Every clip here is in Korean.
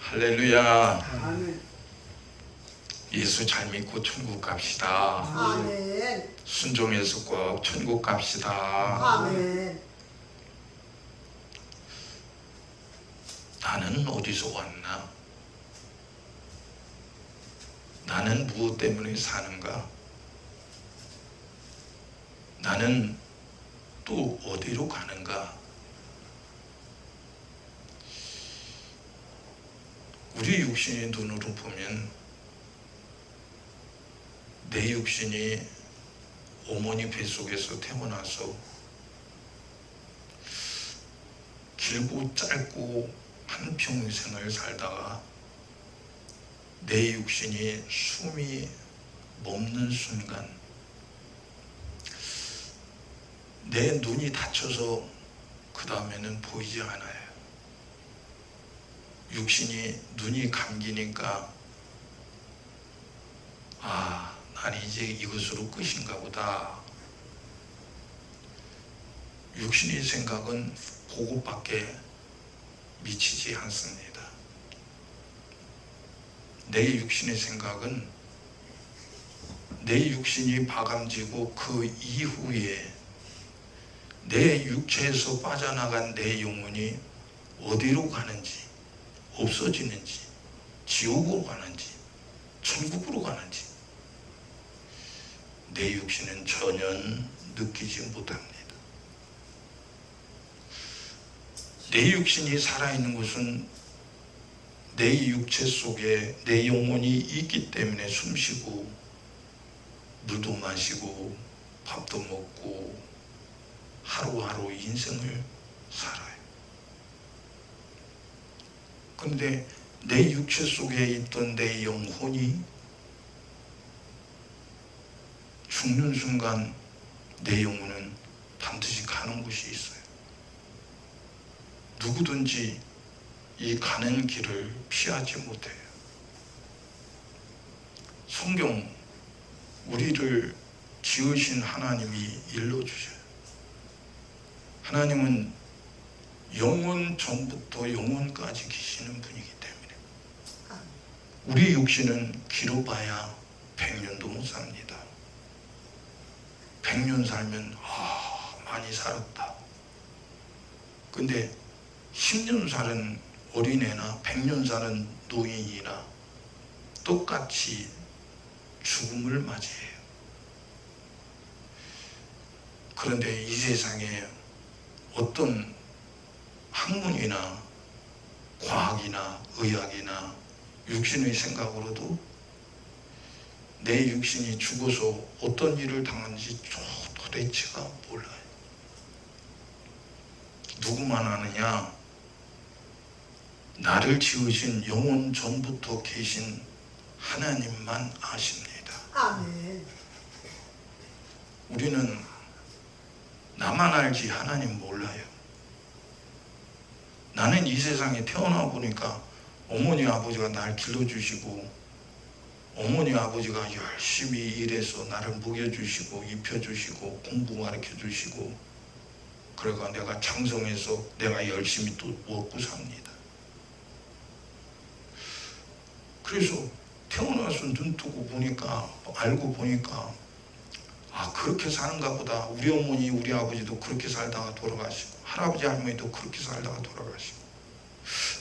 할렐루야. 아멘. 예수 잘 믿고 천국 갑시다. 아멘. 순종해서 꼭 천국 갑시다. 아멘. 나는 어디서 왔나? 나는 무엇 때문에 사는가? 나는 또 어디로 가는가? 우리 육신의 눈으로 보면 내 육신이 어머니 뱃속에서 태어나서 길고 짧고 한평생을 살다가 내 육신이 숨이 멎는 순간 내 눈이 닫혀서 그 다음에는 보이지 않아요. 육신이 눈이 감기니까 난 이제 이것으로 끝인가 보다. 육신의 생각은 그것밖에 미치지 않습니다. 내 육신의 생각은 내 육신이 박암지고 그 이후에 내 육체에서 빠져나간 내 영혼이 어디로 가는지, 없어지는지, 지옥으로 가는지, 천국으로 가는지 내 육신은 전혀 느끼지 못합니다. 내 육신이 살아있는 것은 내 육체 속에 내 영혼이 있기 때문에 숨쉬고 물도 마시고 밥도 먹고 하루하루 인생을 살아요. 그런데 내 육체 속에 있던 내 영혼이 죽는 순간 내 영혼은 반드시 가는 곳이 있어요. 누구든지 이 가는 길을 피하지 못해요. 성경 우리를 지으신 하나님이 일러주셔요. 하나님은 영원 전부터 영원까지 계시는 분이기 때문에 우리 육신은 길어봐야 100년도 못 삽니다. 100년 살면 많이 살았다. 근데 10년 사는 어린애나 100년 사는 노인이나 똑같이 죽음을 맞이해요. 그런데 이 세상에 어떤 학문이나 과학이나 의학이나 육신의 생각으로도 내 육신이 죽어서 어떤 일을 당하는지 도대체가 몰라요. 누구만 아느냐? 나를 지으신 영원 전부터 계신 하나님만 아십니다. 아멘. 우리는 나만 알지 하나님 몰라요. 나는 이 세상에 태어나 보니까 어머니 아버지가 날 길러주시고 어머니 아버지가 열심히 일해서 나를 먹여주시고 입혀주시고 공부 가르쳐주시고 그래가 내가 장성해서 내가 열심히 또 먹고 삽니다. 그래서 태어나서 눈 뜨고 보니까 알고 보니까 그렇게 사는가 보다. 우리 어머니 우리 아버지도 그렇게 살다가 돌아가시고 할아버지 할머니도 그렇게 살다가 돌아가시고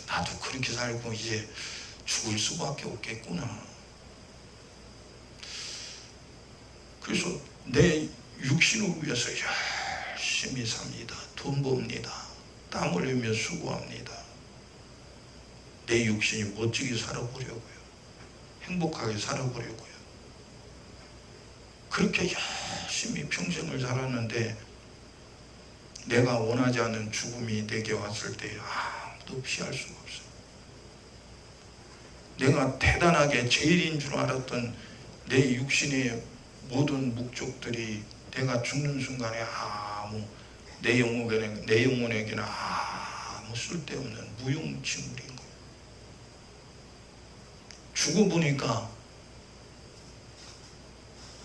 나도 그렇게 살고 이제 죽을 수밖에 없겠구나. 그래서 내 육신을 위해서 열심히 삽니다. 돈 법니다. 땀 흘리며 수고합니다. 내 육신이 멋지게 살아보려고요. 행복하게 살아보려고요. 그렇게 열심히 평생을 살았는데 내가 원하지 않는 죽음이 내게 왔을 때 아무도 피할 수가 없어요. 내가 대단하게 제일인 줄 알았던 내 육신의 모든 목적들이 내가 죽는 순간에 아무 내 영혼에게는 아무 쓸데없는 무용지물인 거예요. 죽어보니까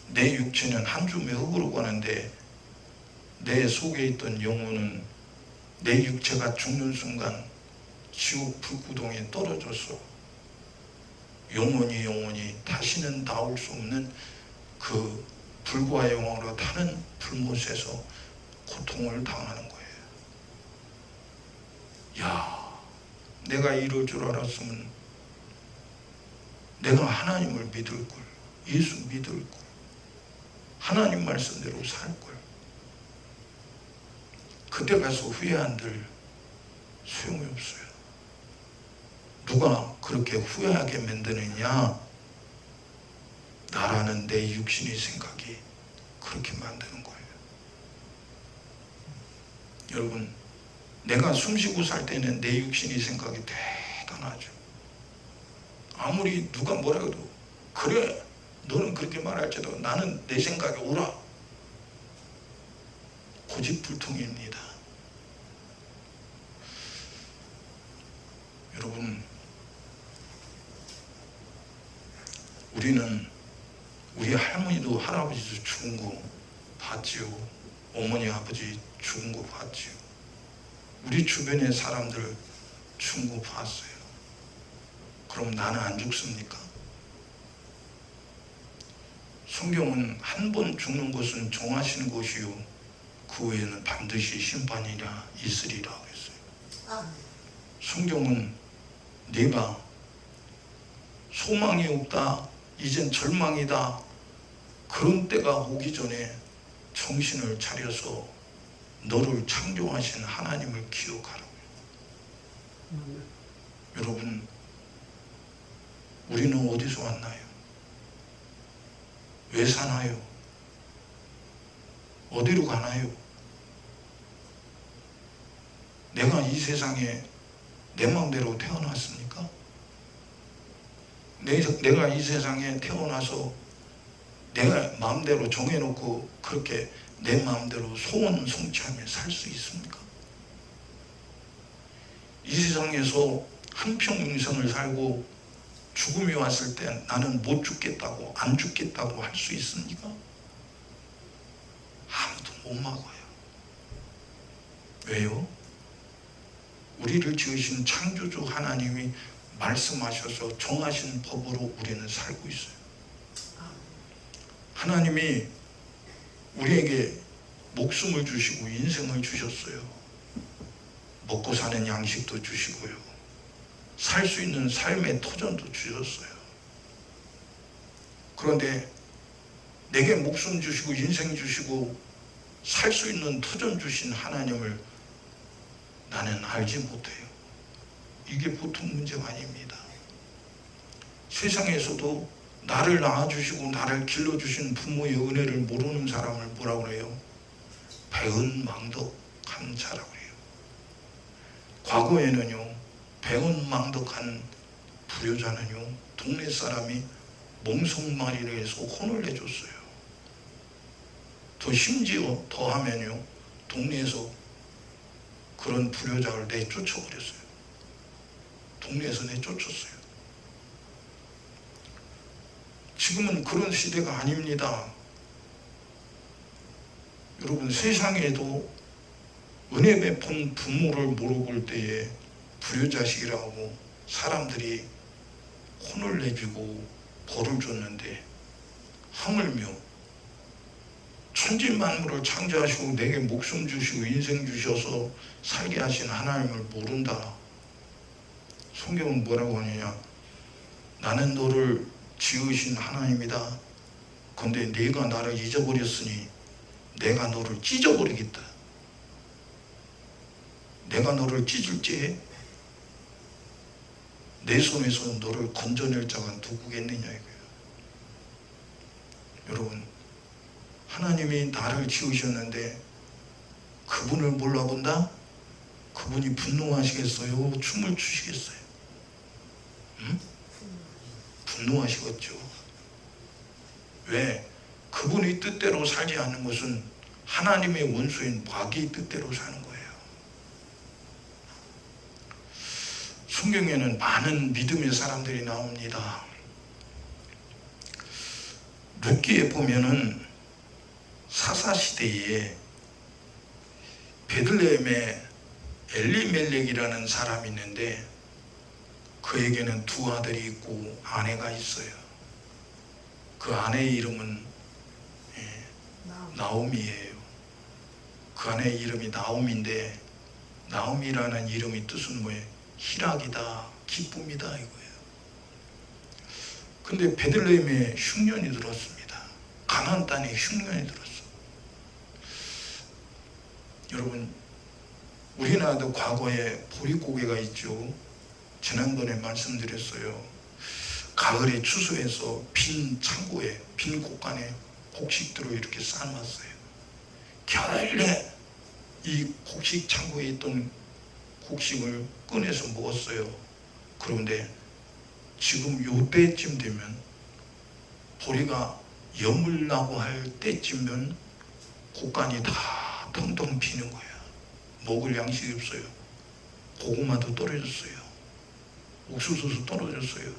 내 육체는 한 줌의 흙으로 가는데 내 속에 있던 영혼은 내 육체가 죽는 순간 지옥 불구덩이에 떨어져서 영원히 다시는 나올 수 없는 그 불과 영원으로 타는 불못에서 고통을 당하는 거예요. 야, 내가 이럴 줄 알았으면 내가 하나님을 믿을 걸, 예수 믿을 걸, 하나님 말씀대로 살 걸. 그때 가서 후회한들 소용이 없어요. 누가 그렇게 후회하게 만드느냐? 나라는 내 육신의 생각이 그렇게 만드는 거예요. 여러분, 내가 숨쉬고 살 때는 내 육신의 생각이 대단하죠. 아무리 누가 뭐라 해도 그래, 너는 그렇게 말할지도 나는 내 생각이 옳아. 고집불통입니다. 여러분, 우리는 우리 할머니도 할아버지도 죽은 거 봤지요. 어머니 아버지 죽은 거 봤지요. 우리 주변의 사람들 죽은 거 봤어요. 그럼 나는 안 죽습니까? 성경은 한 번 죽는 것은 정하신 것이요 그 후에는 반드시 심판이라 있으리라 했어요. 성경은 내가 소망이 없다, 이젠 절망이다, 그런 때가 오기 전에 정신을 차려서 너를 창조하신 하나님을 기억하라고요. 여러분, 우리는 어디서 왔나요? 왜 사나요? 어디로 가나요? 내가 이 세상에 내 마음대로 태어났습니까? 내가 이 세상에 태어나서 내가 마음대로 정해놓고 그렇게 내 마음대로 소원 성취하며 살 수 있습니까? 이 세상에서 한평생을 살고 죽음이 왔을 때 나는 못 죽겠다고, 안 죽겠다고 할 수 있습니까? 아무도 못 막아요. 왜요? 우리를 지으신 창조주 하나님이 말씀하셔서 정하신 법으로 우리는 살고 있어요. 하나님이 우리에게 목숨을 주시고 인생을 주셨어요. 먹고 사는 양식도 주시고요, 살 수 있는 삶의 터전도 주셨어요. 그런데 내게 목숨 주시고 인생 주시고 살 수 있는 터전 주신 하나님을 나는 알지 못해요. 이게 보통 문제가 아닙니다. 세상에서도 나를 낳아주시고 나를 길러주신 부모의 은혜를 모르는 사람을 뭐라고 그래요? 배은망덕한 자라고 해요. 과거에는요, 배은망덕한 불효자는요, 동네 사람이 몽송마리를 해서 혼을 내줬어요. 더 심지어 더하면요, 동네에서 그런 불효자를 내쫓아버렸어요. 동네에서 내쫓았어요. 지금은 그런 시대가 아닙니다. 여러분, 세상에도 은혜 베푼 부모를 모르볼 때에 불효자식이라고 사람들이 혼을 내주고 벌을 줬는데, 하물며 천지만물을 창조하시고 내게 목숨 주시고 인생 주셔서 살게 하신 하나님을 모른다. 성경은 뭐라고 하느냐? 나는 너를 지으신 하나님이다. 그런데 네가 나를 잊어버렸으니 내가 너를 찢어버리겠다. 내가 너를 찢을지 내 손에서 너를 건져낼 자가 누구겠느냐 이거예요. 여러분, 하나님이 나를 지으셨는데 그분을 몰라본다? 그분이 분노하시겠어요? 춤을 추시겠어요? 응? 분노하시겠죠. 왜? 그분의 뜻대로 살지 않는 것은 하나님의 원수인 마귀의 뜻대로 사는 거예요. 성경에는 많은 믿음의 사람들이 나옵니다. 룻기에 보면은 사사시대에 베들레헴에 엘리멜렉이라는 사람이 있는데 그에게는 두 아들이 있고 아내가 있어요. 그 아내의 이름은 나오미예요. 그 아내의 이름이 나오미인데 나오미라는 이름의 뜻은 뭐예요? 희락이다, 기쁨이다 이거예요. 근데 베들레헴에 흉년이 들었습니다. 가나안 땅에 흉년이 들었어. 여러분, 우리나라도 과거에 보릿고개가 있죠. 지난번에 말씀드렸어요. 가을에 추수해서 빈 창고에, 빈 곳간에 곡식들을 이렇게 쌓아놨어요. 겨울에 이 곡식 창고에 있던 곡식을 꺼내서 먹었어요. 그런데 지금 요때쯤 되면 보리가 여물나고 할 때쯤면 곳간이 다 텅텅 비는 거야. 먹을 양식이 없어요. 고구마도 떨어졌어요. 옥수수도 떨어졌어요.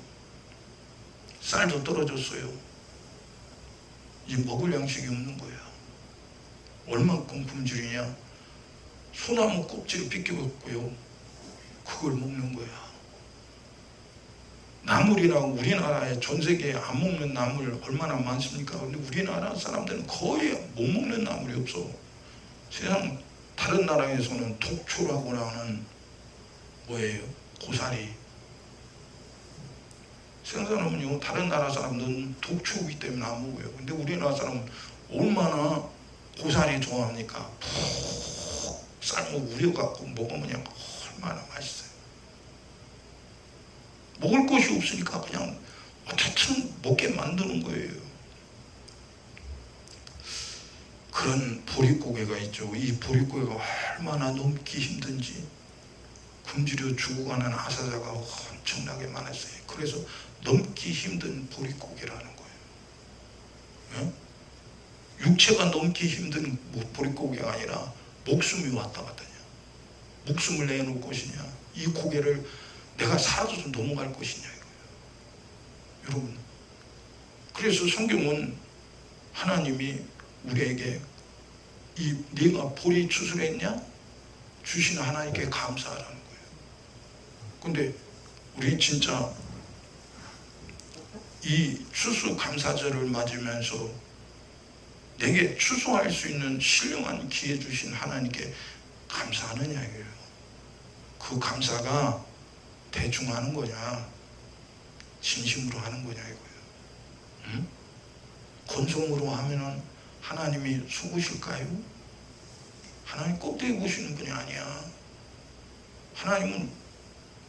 쌀도 떨어졌어요. 이제 먹을 양식이 없는 거야. 얼만큼 굶주리냐? 소나무 껍질을 벗겨갖고요, 그걸 먹는 거야. 나물이라고 우리나라에 전 세계에 안 먹는 나물 얼마나 많습니까? 근데 우리나라 사람들은 거의 못 먹는 나물이 없어. 세상 다른 나라에서는 독초라고 하는 뭐예요? 고사리. 세상 사람은요, 다른 나라 사람들은 독초이기 때문에 안 먹어요. 근데 우리나라 사람은 얼마나 고사리 좋아하니까 푹 삶아 우려갖고 먹으면 얼마나 맛있어요. 먹을 것이 없으니까 그냥 어쨌든 먹게 만드는 거예요. 그런 보릿고개가 있죠. 이 보릿고개가 얼마나 넘기 힘든지 굶주려 죽어가는 아사자가 엄청나게 많았어요. 그래서 넘기 힘든 보릿고개라는 거예요. 네? 육체가 넘기 힘든 보릿고개가 아니라 목숨이 왔다 갔다냐. 목숨을 내놓을 것이냐. 이 고개를 내가 살아서 넘어갈 것이냐 이거예요. 여러분, 그래서 성경은 하나님이 우리에게 네가 보리 추수했냐? 주신 하나님께 감사하라는 거예요. 근데 우리 진짜 이 추수 감사절을 맞으면서 내게 추수할 수 있는 신령한 기회 주신 하나님께 감사하느냐 이거예요. 그 감사가 대충 하는 거냐, 진심으로 하는 거냐 이거예요. 응? 건성으로 하면은 하나님이 속으실까요? 하나님 껍데기 보시는 분이 아니야. 하나님은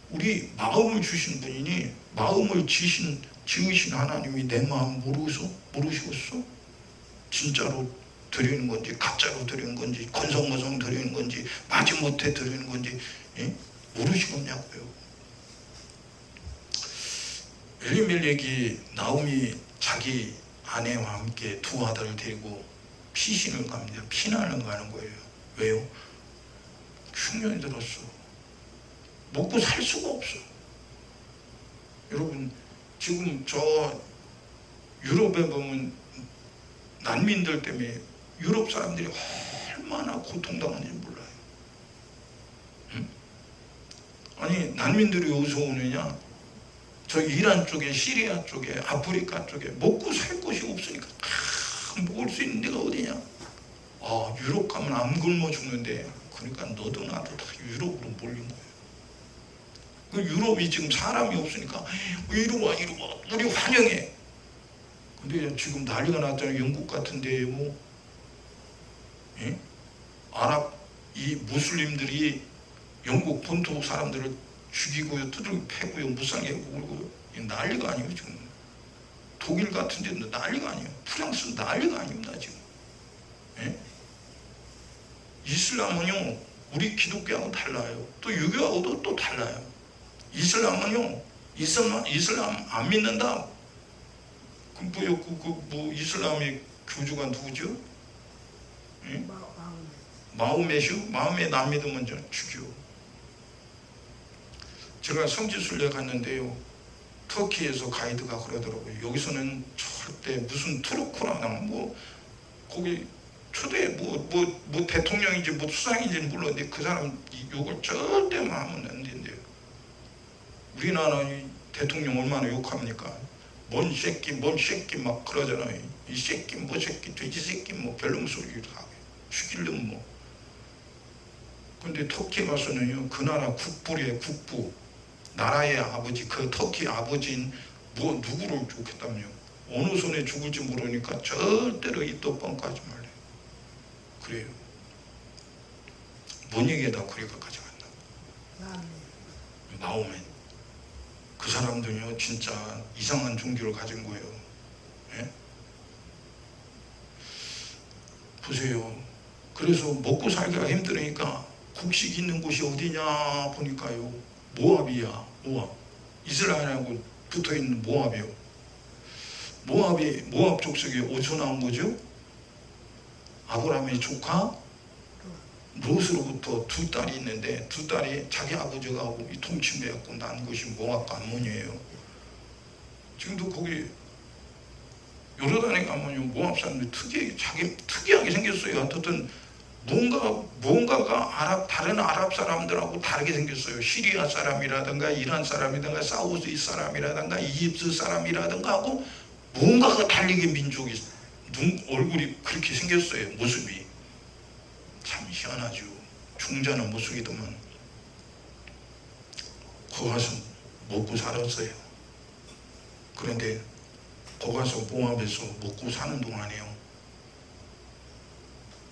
우리 마음을 주신 분이니 마음을 지으신 하나님이 내 마음 모르시겠어? 진짜로 드리는 건지 가짜로 드리는 건지 건성건성 드리는 건지 마지못해 드리는 건지 모르시겠냐고요. 엘리멜렉이 나오미 자기 아내와 함께 두 아들을 데리고 피신을 갑니다. 피난을 가는 거예요. 왜요? 흉년이 들었어. 먹고 살 수가 없어. 여러분, 지금 저 유럽에 보면 난민들 때문에 유럽 사람들이 얼마나 고통당하는지 몰라요. 응? 아니, 난민들이 어디서 오느냐? 저 이란 쪽에, 시리아 쪽에, 아프리카 쪽에 먹고 살 것이 없으니까 먹을 수 있는 데가 어디냐? 유럽 가면 안 굶어 죽는데, 그러니까 너도 나도 다 유럽으로 몰린 거예요. 그 유럽이 지금 사람이 없으니까 이리 와 우리 환영해. 근데 지금 난리가 났잖아요. 영국 같은 데에 아랍 이 무슬림들이 영국 본토 사람들을 죽이고요, 두들겨 패고요, 무쌍하게 울고요. 난리가 아니에요 지금. 독일 같은 데도 난리가 아니에요. 프랑스 난리가 아닙니다 지금. 이슬람은요, 우리 기독교하고 달라요. 또 유교하고도 또 달라요. 이슬람은요, 이슬람 안 믿는다. 이슬람의 교주가 누구죠? 마호메시요? 마호메 안 믿으면 죽여. 제가 성지순례 갔는데요, 터키에서 가이드가 그러더라고요. 여기서는 절대 무슨 투르크나 거기 초대 뭐 대통령인지 뭐 수상인지는 몰랐는데 그 사람 욕을 절대만 하면 안 된대요. 우리나라 대통령 얼마나 욕합니까? 뭔 새끼 막 그러잖아요. 이 새끼 뭐 새끼 돼지 새끼 뭐 별놈 소리를 하게 죽일놈 뭐. 근데 터키 가서는요, 그 나라 국부래 국부, 나라의 아버지, 그 터키 아버지인 뭐 누구를 좋겠다며 어느 손에 죽을지 모르니까 절대로 입도 뻥까지 말래. 그래요. 뭔 얘기에다 그리가 가져간다. 나오면 그 사람들은요 진짜 이상한 종교를 가진 거예요. 예? 보세요. 그래서 먹고 살기가 힘드니까 곡식 있는 곳이 어디냐 보니까요, 모압이야. 모압. 이스라엘하고 붙어있는 모압이요. 모압 족속이 어디서 나온 거죠? 아브라함의 조카 롯으로부터 두 딸이 있는데, 두 딸이 자기 아버지가 통치해갖고 난 것이 모압과 암몬이에요. 지금도 거기 요르단에 가면요, 모압 사람들이 특이하게 생겼어요. 어쨌든 뭔가가 다른 아랍 사람들하고 다르게 생겼어요. 시리아 사람이라든가 이란 사람이라든가 사우디 사람이라든가 이집트 사람이라든가 하고 뭔가가 달리게 민족이 얼굴이 그렇게 생겼어요. 모습이 참 희한하죠. 중자는 모습이더만. 거기 가서 먹고 살았어요. 그런데 거기 가서 모압에서 먹고 사는 동안에요,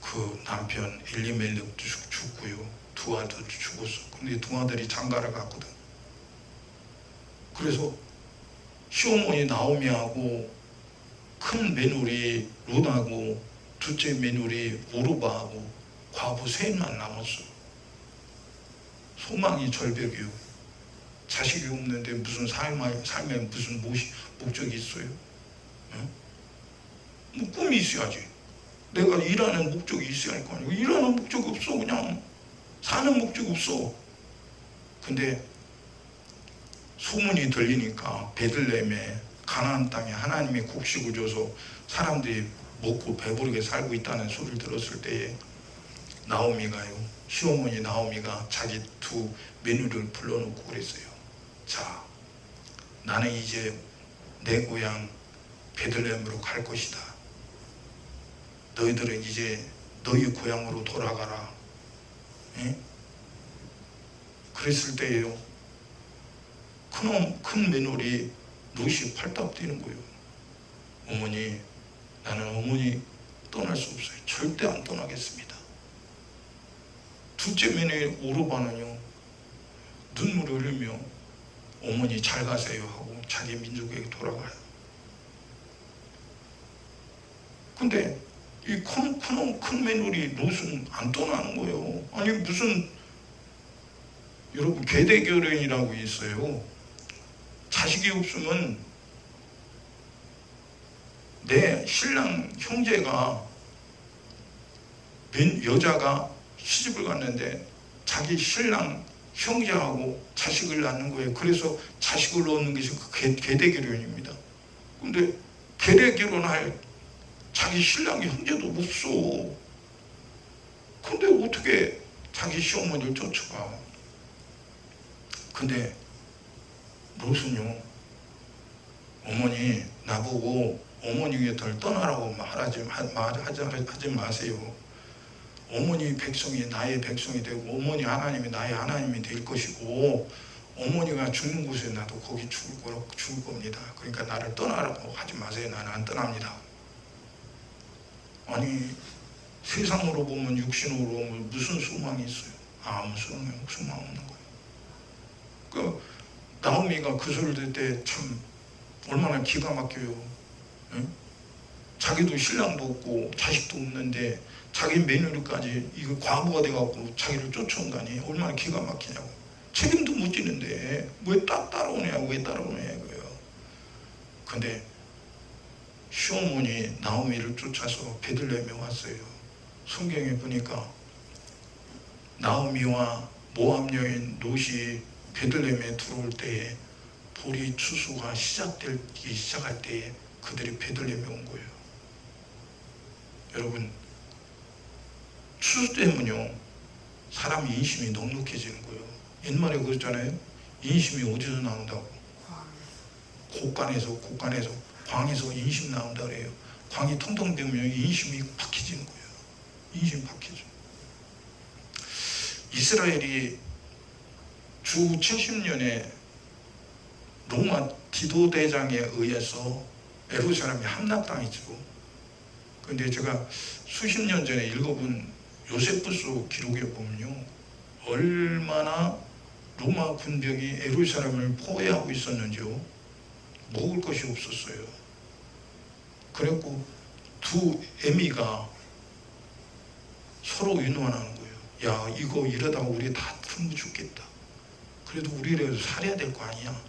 그 남편 엘리멜렉도 죽고요, 두 아들도 죽었어. 근데 두 아들이 장가를 갔거든. 그래서 시어머니 나오미하고 큰 며느리 롯하고 둘째 며느리 오르바하고 과부 셋만 남았어. 소망이 절벽이요. 자식이 없는데 무슨 삶에 무슨 목적이 있어요? 응? 뭐 꿈이 있어야지. 내가 일하는 목적이 있어야 할 거 아니에요. 일하는 목적이 없어. 그냥 사는 목적이 없어. 근데 소문이 들리니까 베들레헴에 가나안 땅에 하나님이 곡식을 줘서 사람들이 먹고 배부르게 살고 있다는 소리를 들었을 때에 나오미가요, 시어머니 나오미가 자기 두 며느리를 불러놓고 그랬어요. 자, 나는 이제 내 고향 베들레헴으로 갈 것이다. 너희들은 이제 너희 고향으로 돌아가라. 예? 그랬을 때에요, 큰 며느리 롯이 팔딱 뛰는 거예요. 어머니, 나는 어머니 떠날 수 없어요. 절대 안 떠나겠습니다. 둘째 며느리 오르바는요, 눈물을 흘리며 어머니 잘 가세요 하고 자기 민족에게 돌아가요. 근데 이 큰 며느리 롯은 안 떠나는 거예요. 아니 무슨, 여러분 계대결연이라고 있어요. 자식이 없으면 내 신랑 형제가 여자가 시집을 갔는데 자기 신랑 형제하고 자식을 낳는 거예요. 그래서 자식을 낳는 것이 계대결연입니다. 근데 계대결연할 자기 신랑이 형제도 없어. 근데 어떻게 자기 시어머니를 쫓아가? 근데 롯은요, 어머니 나보고 어머니 곁을 떠나라고 하지 마세요. 어머니 백성이 나의 백성이 되고 어머니 하나님이 나의 하나님이 될 것이고 어머니가 죽는 곳에 나도 거기 죽을 겁니다. 그러니까 나를 떠나라고 하지 마세요. 나는 안 떠납니다. 아니 세상으로 보면, 육신으로 보면 무슨 소망이 있어요? 아무 소망 없는 거예요. 그 나오미가 그 소리를 들을 때 참 얼마나 기가 막혀요. 응? 자기도 신랑도 없고 자식도 없는데 자기 며느리까지 이거 과부가 돼갖고 자기를 쫓아온다니 얼마나 기가 막히냐고. 책임도 못 지는데 왜 따라오냐고, 왜 따라오냐고요. 근데 시어머니 나오미를 쫓아서 베들레헴에 왔어요. 성경에 보니까 나오미와 모압 여인 롯이 베들레헴에 들어올 때에 보리 추수가 시작할 때에 그들이 베들레헴에 온 거예요. 여러분, 추수되면요 사람 인심이 넉넉해지는 거예요. 옛말에 그랬잖아요. 인심이 어디서 나온다고? 곳간에서 광에서 인심 나온다 그래요. 광이 텅텅 비면 인심이 박혀지는 거예요. 인심이 박혀져. 이스라엘이 주 70년에 로마 디도 대장에 의해서 예루살렘이 함락당했죠. 그런데 제가 수십 년 전에 읽어본 요세푸스 기록에 보면요, 얼마나 로마 군병이 예루살렘을 포위하고 있었는지요. 먹을 것이 없었어요. 그래갖고 두 애미가 서로 위로하는 거예요. 야, 이거 이러다가 우리 다 굶어 죽겠다. 그래도 우리라도 살아야 될 거 아니야.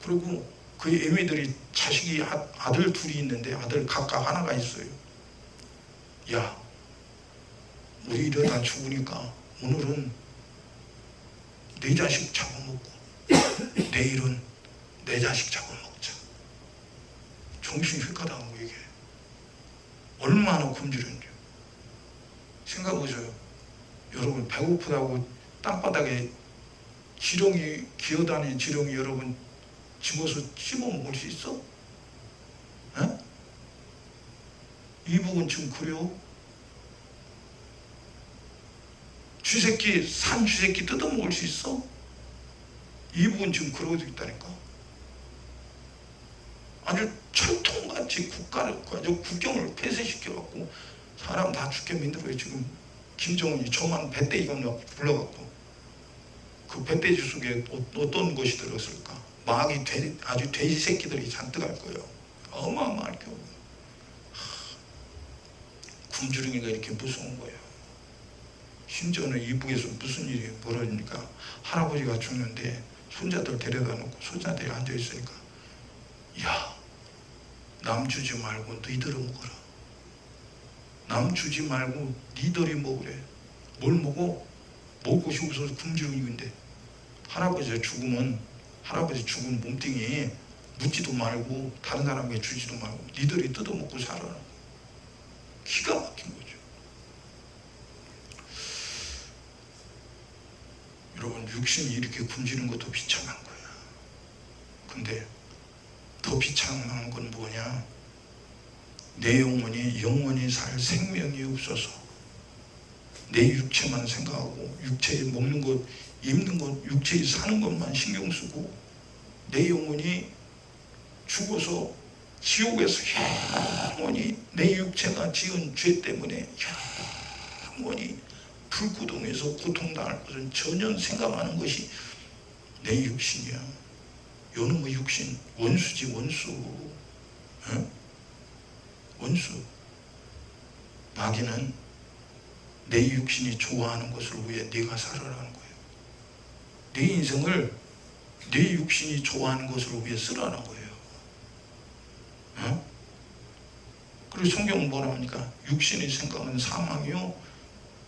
그리고 그 애미들이 자식이 아들 둘이 있는데 아들 각각 하나가 있어요. 야, 우리 이러다 죽으니까 오늘은 내 자식 잡아먹고 내일은 내 자식 잡아먹자. 정신이 휘까당하고 이게 얼마나 굶주렸는지 생각해보세요. 여러분 배고프다고 땅바닥에 지렁이 기어다니는 지렁이 여러분 집어서 씹어 먹을 수 있어? 에? 이북은 지금 그래요. 쥐새끼 산 쥐새끼 뜯어 먹을 수 있어? 이북은 지금 그러고 있다니까. 아주 철통같이 국경을 폐쇄시켜갖고 사람 다 죽게 만들어요. 지금 김정은이 저만 배때기가 불러갖고 그 배때지 속에 어떤 것이 들었을까? 마귀 아주 돼지 새끼들이 잔뜩 할 거예요. 어마어마할 경우. 굶주리기가 이렇게 무서운 거예요. 심지어는 이북에서 무슨 일이 벌어지니까 할아버지가 죽는데 손자들 데려다 놓고 손자들이 앉아 있으니까 야, 남 주지 말고 너희들이 먹어라. 남 주지 말고 니들이 먹으래. 뭘 먹어? 먹을 것이 없어서 굶주리는데 할아버지 죽은 몸뚱이 묻지도 말고 다른 사람에게 주지도 말고 니들이 뜯어먹고 살아라. 기가 막힌 거죠. 여러분 육신이 이렇게 굶주리는 것도 비참한 거야. 근데 더 비참한 건 뭐냐? 내 영혼이 영원히 살 생명이 없어서 내 육체만 생각하고 육체에 먹는 것, 입는 것, 육체에 사는 것만 신경 쓰고 내 영혼이 죽어서 지옥에서 영원히 내 육체가 지은 죄 때문에 영원히 불구덩에서 고통당할 것은 전혀 생각하는 것이 내 육신이야. 요놈의 육신 원수지 원수. 어? 원수. 마귀는 내 육신이 좋아하는 것을 위해 네가 살아라는 거예요. 내 인생을 내 육신이 좋아하는 것을 위해 쓰라는 거예요. 어? 그리고 성경은 뭐라 하니까 육신의 생각은 사망이요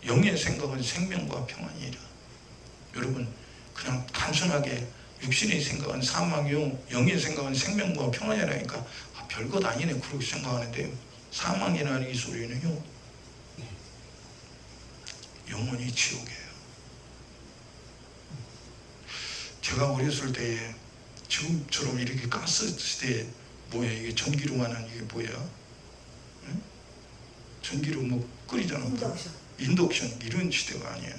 영의 생각은 생명과 평안이라. 여러분 그냥 단순하게 육신의 생각은 사망이요 영의 생각은 생명과 평안이라니까 별것 아니네 그렇게 생각하는데 사망이라는 이 소리는요 영원히 지옥이에요. 제가 어렸을 때에 지금처럼 이렇게 가스 시대에 뭐야 이게 전기로 하는 이게 뭐야? 응? 전기로 뭐 끓이잖아. 인덕션 이런 시대가 아니야.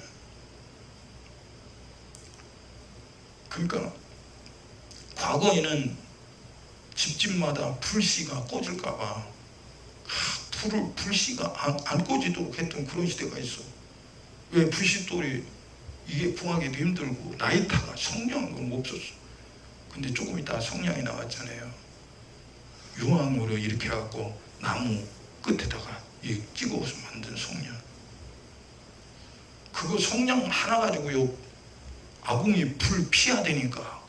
그러니까 과거에는 집집마다 불씨가 꺼질까봐 불씨가 안 꺼지도록 했던 그런 시대가 있어. 왜? 불씨돌이 이게 구하기도 힘들고 라이터가 성냥은 없었어. 근데 조금 있다가 성냥이 나왔잖아요. 유황으로 이렇게 해갖고 나무 끝에다가 찍어서 만든 성냥. 그거 성냥 하나 가지고요 아궁이 불 피해야 되니까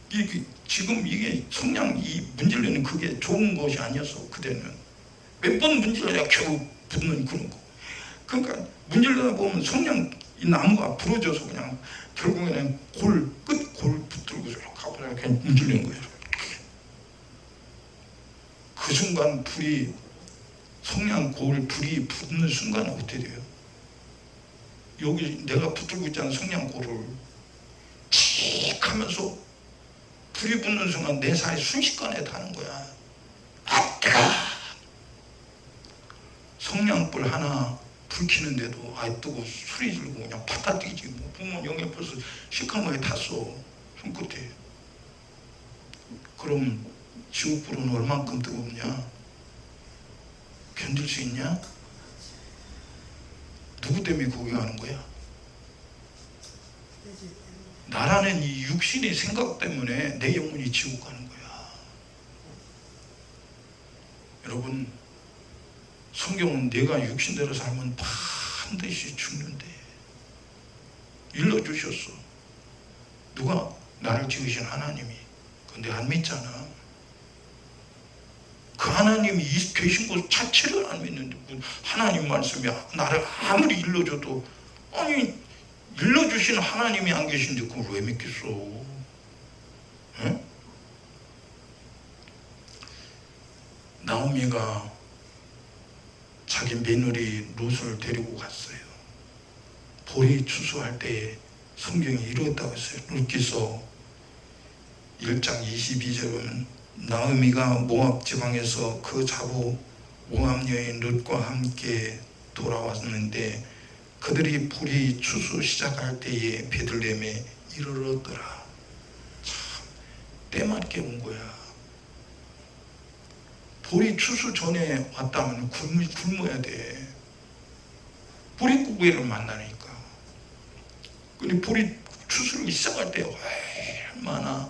이게 지금 이게 성냥 이 문질러는 그게 좋은 것이 아니었어. 그때는 몇 번 문질러야 겨우 붙는 그런 거. 그러니까 문질러다 보면 성냥 이 나무가 부러져서 그냥 결국에는 골 붙들고 가보자 그냥 문질린 거예요. 그 순간 불이 성냥골 불이 붙는 순간 어떻게 돼요? 여기 내가 붙들고 있잖아. 성냥골을 칙 하면서 불이 붙는 순간 내 살이 순식간에 타는 거야. 아 뜨거! 성냥불 하나 불 켜는데도 아 뜨거 소리 지르고 그냥 파타 뛰지. 뭐 보면 영에 벌써 시커멓게 탔어 손끝에. 그럼 지옥불은 얼만큼 뜨겁냐? 견딜 수 있냐? 누구 때문에 거기 가는 거야? 나라는 이 육신의 생각 때문에 내 영혼이 지옥 가는 거야. 여러분, 성경은 내가 육신대로 살면 반드시 죽는데 일러주셨어. 누가? 나를 지으신 하나님이. 근데 안 믿잖아. 그 하나님이 계신 것 자체를 안 믿는데 하나님 말씀이 나를 아무리 일러줘도 아니 일러주신 하나님이 안 계신데 그걸 왜 믿겠어? 응? 나오미가 자기 며느리 롯을 데리고 갔어요. 보리 추수할 때에 성경이 이렇다고 했어요. 룻기서 1장 22절에 보면 나오미가 모압 지방에서 그 자부 모압 여인 룻과 함께 돌아왔는데 그들이 보리 추수 시작할 때에 베들레헴에 이르렀더라. 참 때맞게 온 거야. 보리 추수 전에 왔다면 굶어야 돼. 보리고기를 만나니까. 근데 보리 추수를 시작할 때 얼마나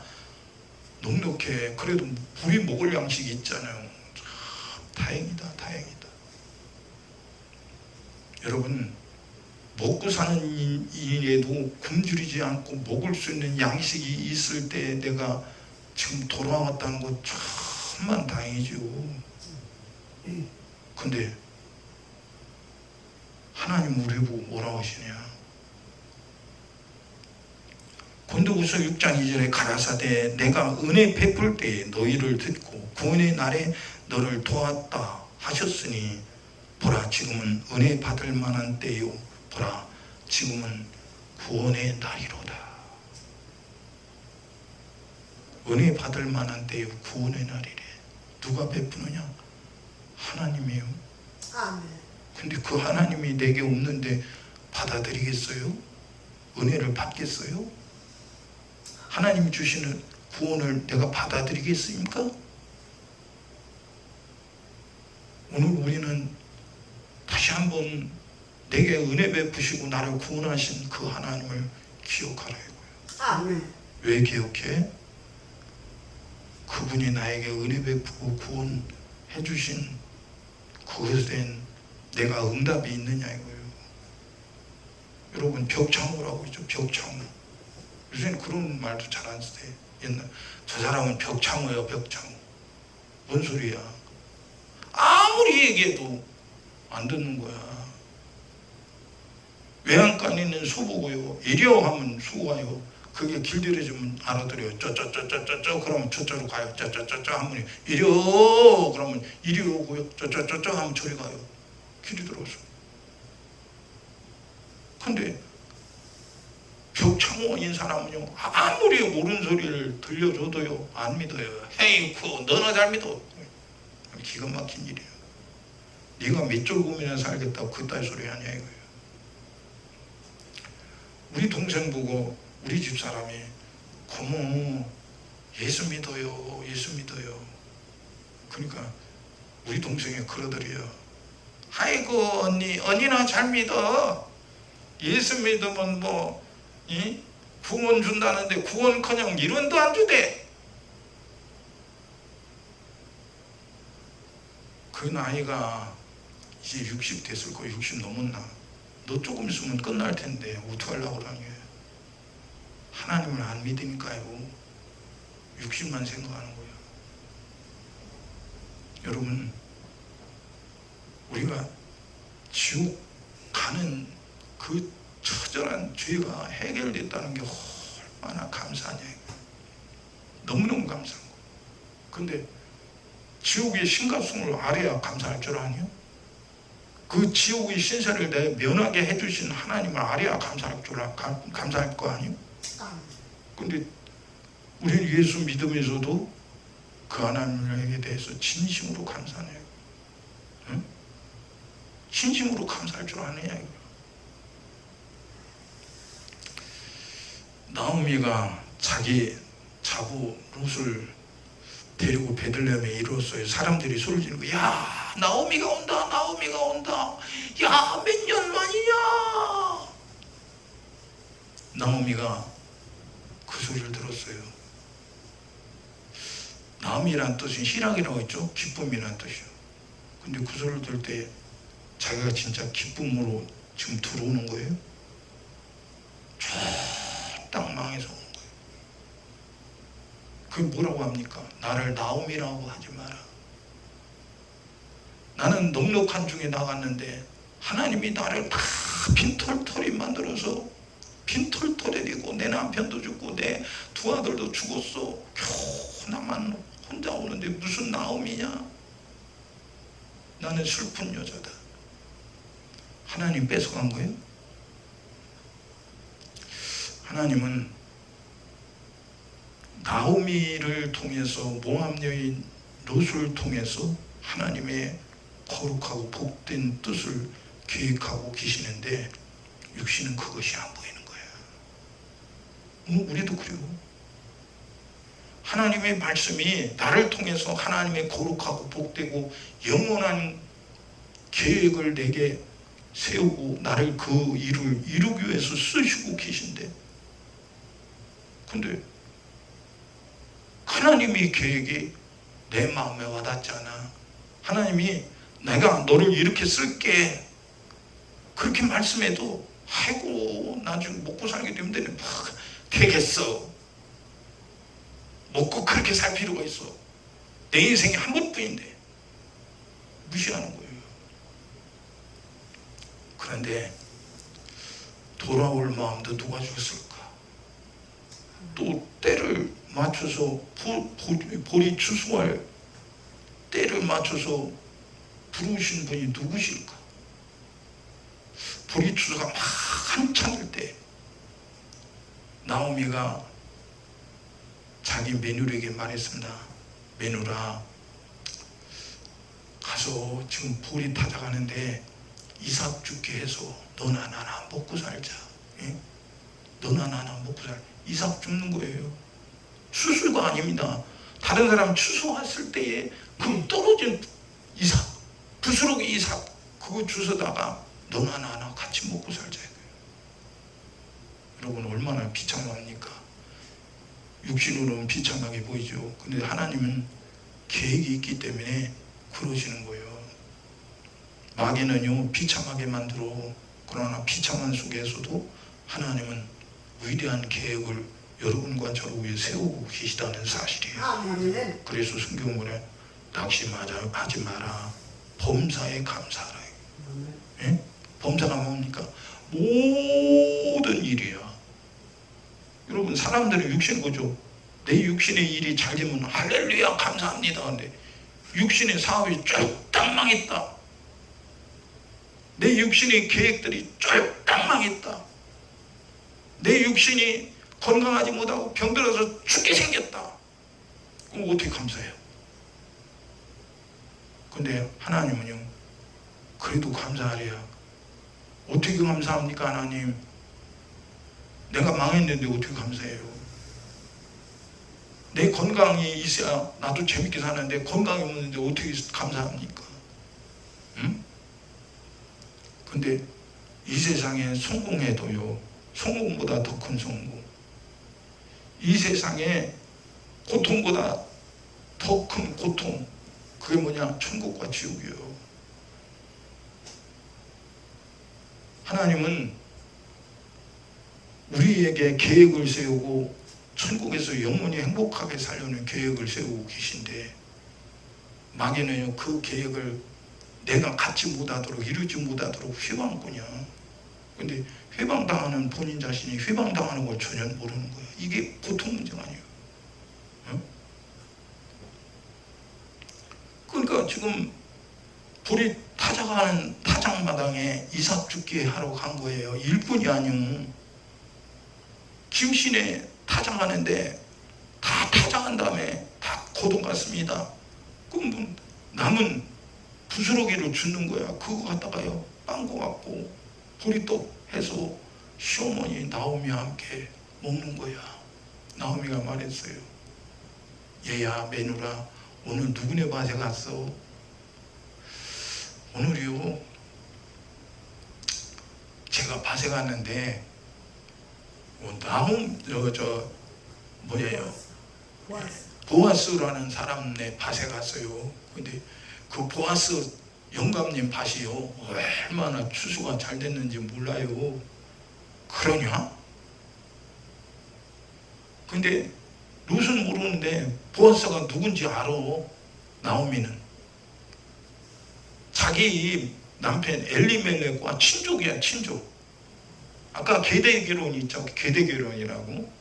넉넉해. 그래도 우리 먹을 양식이 있잖아요. 참 다행이다, 다행이다. 여러분, 먹고 사는 일에도 굶주리지 않고 먹을 수 있는 양식이 있을 때 내가 지금 돌아왔다는 거 참만 다행이죠. 근데 하나님 우리 보고 뭐라고 하시냐? 고린도후서 6장 2절에 가라사대 내가 은혜 베풀 때에 너희를 듣고 구원의 날에 너를 도왔다 하셨으니 보라 지금은 은혜 받을 만한 때요 보라 지금은 구원의 날이로다. 은혜 받을 만한 때요 구원의 날이래. 누가 베푸느냐? 하나님이에요. 아멘. 근데 그 하나님이 내게 없는데 받아들이겠어요? 은혜를 받겠어요? 하나님이 주시는 구원을 내가 받아들이겠습니까? 오늘 우리는 다시 한번 내게 은혜 베푸시고 나를 구원하신 그 하나님을 기억하라 이거예요. 아멘. 왜 기억해? 그분이 나에게 은혜 베푸고 구원해 주신 그것엔 내가 응답이 있느냐 이거예요. 여러분 벽창호라고 있죠. 벽창호. 요새는 그런 말도 잘 안 쓰대. 옛날 저 사람은 벽창호야 벽창호. 뭔 소리야? 아무리 얘기해도 안 듣는 거야. 외양간에 있는 소보고요. 이리오 하면 소가요. 그게 길들여지면 알아들어요. 쩌쩌쩌쩌쩌 그러면 저쩌로 가요. 쩌쩌쩌쩌 하면 이리오 그러면 이리 오고요. 쩌쩌쩌쩌 하면 저리 가요. 길이 들어서. 근데 벽창호인 사람은요 아무리 옳은 소리를 들려줘도요 안 믿어요. 헤이쿠 너나 잘 믿어. 기가 막힌 일이에요. 네가 밑줄금이나 살겠다고 그따위 소리 하냐 이거예요. 우리 동생 보고 우리 집사람이 고모 예수 믿어요 예수 믿어요. 그러니까 우리 동생이 그러더래요. 아이고 언니나 잘 믿어. 예수 믿으면 뭐 구원 준다는데 구원커녕 1원도 안 주대. 그 나이가 이제 60 됐을 거야. 60 넘었나. 너 조금 있으면 끝날 텐데 어떡하려고 그러니. 하나님을 안 믿으니까요 60만 생각하는 거야. 여러분 우리가 지옥 가는 그 처절한 죄가 해결됐다는 게 얼마나 감사하냐. 너무너무 감사한 거. 근데 지옥의 심각성을 알아야 감사할 줄 아니요? 그 지옥의 신세를 내 면하게 해주신 하나님을 알아야 감사할 거 아니에요? 근데 우리는 예수 믿으면서도 그 하나님에게 대해서 진심으로 감사해요. 응? 진심으로 감사할 줄 아느냐. 나오미가 자기 자부 롯을 데리고 베들레헴에 이르렀어요. 사람들이 소리 지르는 거야. 야, 나오미가 온다, 나오미가 온다. 야, 몇 년 만이냐. 나오미가 그 소리를 들었어요. 나오미란 뜻은 희락이라고 했죠. 기쁨이란 뜻이요. 근데 그 소리를 들을 때 자기가 진짜 기쁨으로 지금 들어오는 거예요. 쫙 망해서 오는 거예요. 그게 뭐라고 합니까? 나를 나오미라고 하지 마라. 나는 넉넉한 중에 나갔는데 하나님이 나를 다 빈털털이 만들어서 빈털털이 되고 내 남편도 죽고 내 두 아들도 죽었어. 겨우 나만 혼자 오는데 무슨 나오미냐? 나는 슬픈 여자다. 하나님 뺏어간 거예요? 하나님은 나오미를 통해서 모압 여인 롯을 통해서 하나님의 거룩하고 복된 뜻을 계획하고 계시는데 육신은 그것이 안 보이는 거예요. 우리도 그래요. 하나님의 말씀이 나를 통해서 하나님의 거룩하고 복되고 영원한 계획을 내게 세우고 나를 그 일을 이루기 위해서 쓰시고 계신데, 근데 하나님의 계획이 내 마음에 와닿잖아. 하나님이 내가 너를 이렇게 쓸게 그렇게 말씀해도 아이고 나중에 먹고 살게 되면 되겠어. 먹고 그렇게 살 필요가 있어. 내 인생이 한 번뿐인데 무시하는 거예요. 그런데 돌아올 마음도 누가 주었을까? 또 때를 맞춰서 볼이 추수할 때를 맞춰서 부르신 분이 누구실까? 볼이 추수가 막 한창일 때 나오미가 자기 메누에게 말했습니다. 메누라, 가서 지금 볼이 타져가는데 이삭 죽게 해서 너나 나나 먹고 살자. 예? 너나 나나 먹고 살자. 이삭 죽는 거예요. 추수가 아닙니다. 다른 사람 추수했을 때에 그 떨어진 이삭, 부스러기 이삭 그거 주워다가 너나 나나 같이 먹고 살자. 여러분 얼마나 비참합니까? 육신으로는 비참하게 보이죠. 근데 하나님은 계획이 있기 때문에 그러시는 거예요. 마귀는요 비참하게 만들어. 그러나 비참한 속에서도 하나님은 위대한 계획을 여러분과 저를 위해 세우고 계시다는 사실이에요. 아멘. 그래서 성경문에 낙심하지 마라. 범사에 감사하라. 예? 범사가 뭡니까? 모든 일이야. 여러분 사람들은 육신 보죠. 내 육신의 일이 잘 되면 할렐루야 감사합니다. 근데 육신의 사업이 쫄딱 망했다. 내 육신의 계획들이 쫄딱 망했다. 내 육신이 건강하지 못하고 병들어서 죽게 생겼다. 그럼 어떻게 감사해요? 근데 하나님은요 그래도 감사하래요. 어떻게 감사합니까? 하나님 내가 망했는데 어떻게 감사해요? 내 건강이 있어야 나도 재밌게 사는데 건강이 없는데 어떻게 감사합니까? 응? 근데 이 세상에 성공해도요 성공보다 더 큰 성공, 이 세상에 고통보다 더 큰 고통, 그게 뭐냐? 천국과 지옥이에요. 하나님은 우리에게 계획을 세우고 천국에서 영원히 행복하게 살려는 계획을 세우고 계신데 마귀는요 그 계획을 내가 갖지 못하도록 이루지 못하도록 회방꾼이야. 근데 회방당하는 본인 자신이 회방당하는 걸 전혀 모르는 거야. 이게 보통 문제가 아니에요. 어? 그러니까 지금 불이 타작하는 타작 타작마당에 이삭 죽게 하러 간 거예요. 일뿐이 아니오. 김신에 타작하는데 다 타작한 다음에 다 고동 갔습니다. 그럼 남은 부스러기를 주는 거야. 그거 갖다가요 빵거 갖고 보리떡 해서 시어머니 나오미와 함께 먹는 거야. 나오미가 말했어요. 얘야 매누라, 오늘 누구네 밭에 갔어? 오늘이요 제가 밭에 갔는데 뭐예요? 보아스라는 사람네 밭에 갔어요. 근데 그 보아스 영감님 밭이요 얼마나 추수가 잘 됐는지 몰라요. 그러냐? 근데 롯은 모르는데 보아스가 누군지 알아. 나오미는 자기 남편 엘리멜렉과 친족이야. 친족. 아까 계대결혼 있죠. 계대결혼이라고.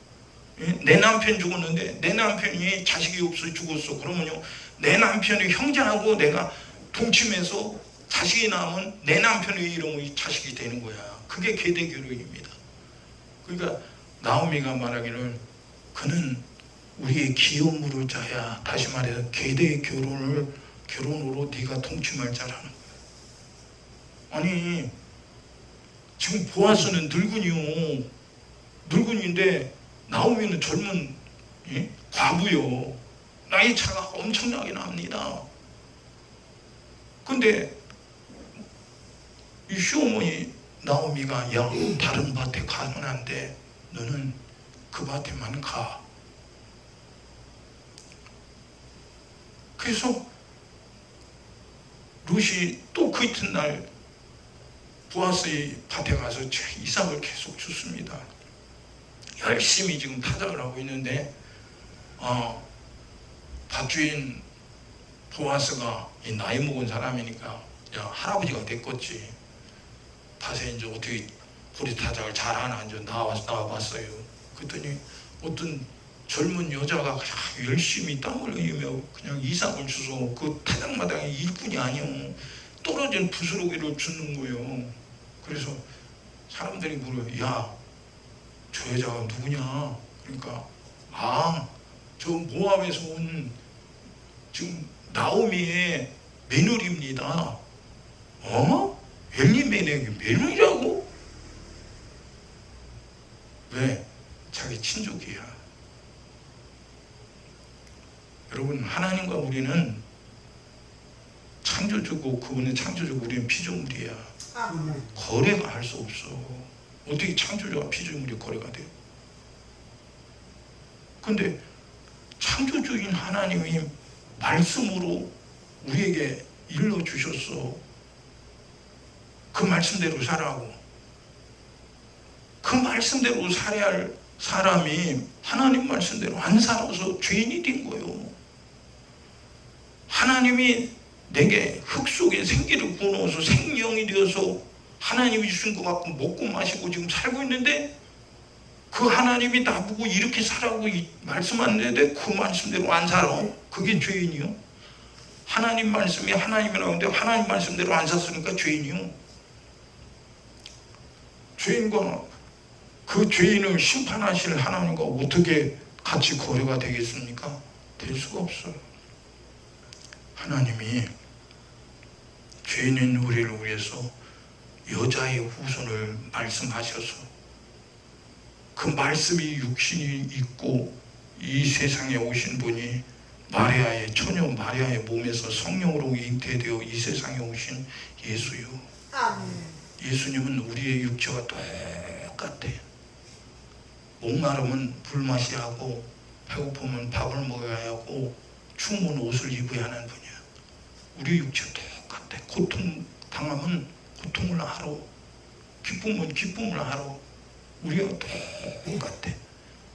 내 남편 죽었는데 내 남편이 자식이 없어 죽었어. 그러면요 내 남편의 형제하고 내가 동침해서 자식이 낳으면 내 남편의 이름의 자식이 되는 거야. 그게 계대결혼입니다. 그러니까 나오미가 말하기를 그는 우리의 기업 물을 자야. 다시 말해서 결혼으로 네가 동침할 자라는 거야. 아니 지금 보아스는 늙은이요. 늙은이인데 나오미는 젊은 과부요. 나이 차가 엄청나게 납니다. 근데 이 시어머니 나오미가 야 다른 밭에 가면 안 돼. 너는 그 밭에만 가. 그래서 룻이 또 그 이튿날 보아스의 밭에 가서 이삭을 계속 줬습니다. 열심히 지금 타작을 하고 있는데 밭주인 보아스가 나이 먹은 사람이니까 야 할아버지가 됐겠지. 밭에 이제 어떻게 보리 타작을 잘하나 이제 나와봤어요. 그랬더니 어떤 젊은 여자가 그냥 열심히 땀을 흘리며 그냥 이삭을 주서 그 타작마당에 일꾼이 아니요 떨어진 부스러기를 주는 거예요. 그래서 사람들이 물어요. 야, 저 여자가 누구냐? 그러니까 저 모압에서 온 지금 나오미의 며느리입니다. 엘리멜렉이 며느리라고? 왜? 자기 친족이야. 여러분 하나님과 우리는 창조주고 그분은 창조주고 우리는 피조물이야. 거래가 할 수 없어. 어떻게 창조주와 피조물이 거래가 돼요? 근데 창조주인 하나님이 말씀으로 우리에게 일러주셨어. 그 말씀대로 살아가고 그 말씀대로 살아야 할 사람이 하나님 말씀대로 안 살아서 죄인이 된 거예요. 하나님이 내게 흙 속에 생기를 부어넣어서 생명이 되어서 하나님이 주신 것 같고 먹고 마시고 지금 살고 있는데 그 하나님이 나보고 이렇게 살라고 말씀하는데 그 말씀대로 안 살아. 그게 죄인이요. 하나님 말씀이 하나님이라고 하는데 하나님 말씀대로 안 샀으니까 죄인이요. 죄인과 그 죄인을 심판하실 하나님과 어떻게 같이 거래가 되겠습니까? 될 수가 없어요. 하나님이 죄인인 우리를 위해서 여자의 후손을 말씀하셔서 그 말씀이 육신이 있고 이 세상에 오신 분이 마리아의 처녀 마리아의 몸에서 성령으로 잉태되어 이 세상에 오신 예수요. 아멘. 예수님은 우리의 육체와 똑같아. 목마르면 물 마셔야 하고 배고프면 밥을 먹어야 하고 추우면 옷을 입어야 하는 분이야. 우리 육체 똑같아. 고통 당하면 고통을 하러, 기쁨은 기쁨을 하러 우리가 똑같아.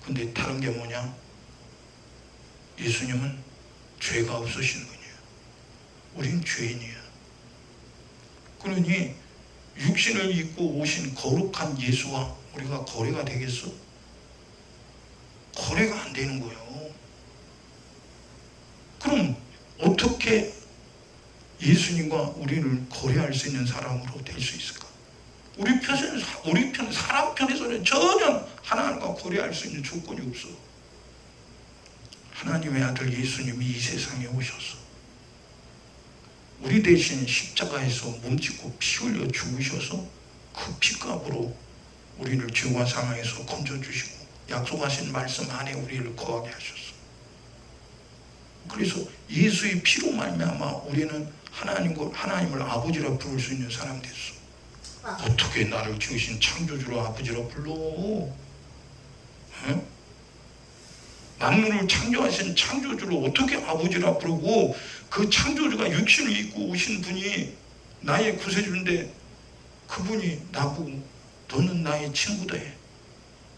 근데 다른 게 뭐냐? 예수님은 죄가 없으신 분이야. 우린 죄인이야. 그러니 육신을 입고 오신 거룩한 예수와 우리가 거래가 되겠어? 거래가 안 되는 거예요. 그럼 어떻게 예수님과 우리를 거래할 수 있는 사람으로 될 수 있을까? 우리 편 사람 편에서는 전혀 하나님과 거래할 수 있는 조건이 없어. 하나님의 아들 예수님이 이 세상에 오셔서 우리 대신 십자가에서 몸짓고 피 흘려 죽으셔서 그 피값으로 우리를 죄와 사망에서 건져주시고 약속하신 말씀 안에 우리를 거하게 하셨어. 그래서 예수의 피로 말미암아 우리는 하나님을 아버지라 부를 수 있는 사람 됐어. 어떻게 나를 지으신 창조주로 아버지라 불러? 응? 만물을 창조하신 창조주를 어떻게 아버지라 부르고, 그 창조주가 육신을 입고 오신 분이 나의 구세주인데 그분이 나보고 너는 나의 친구다 해.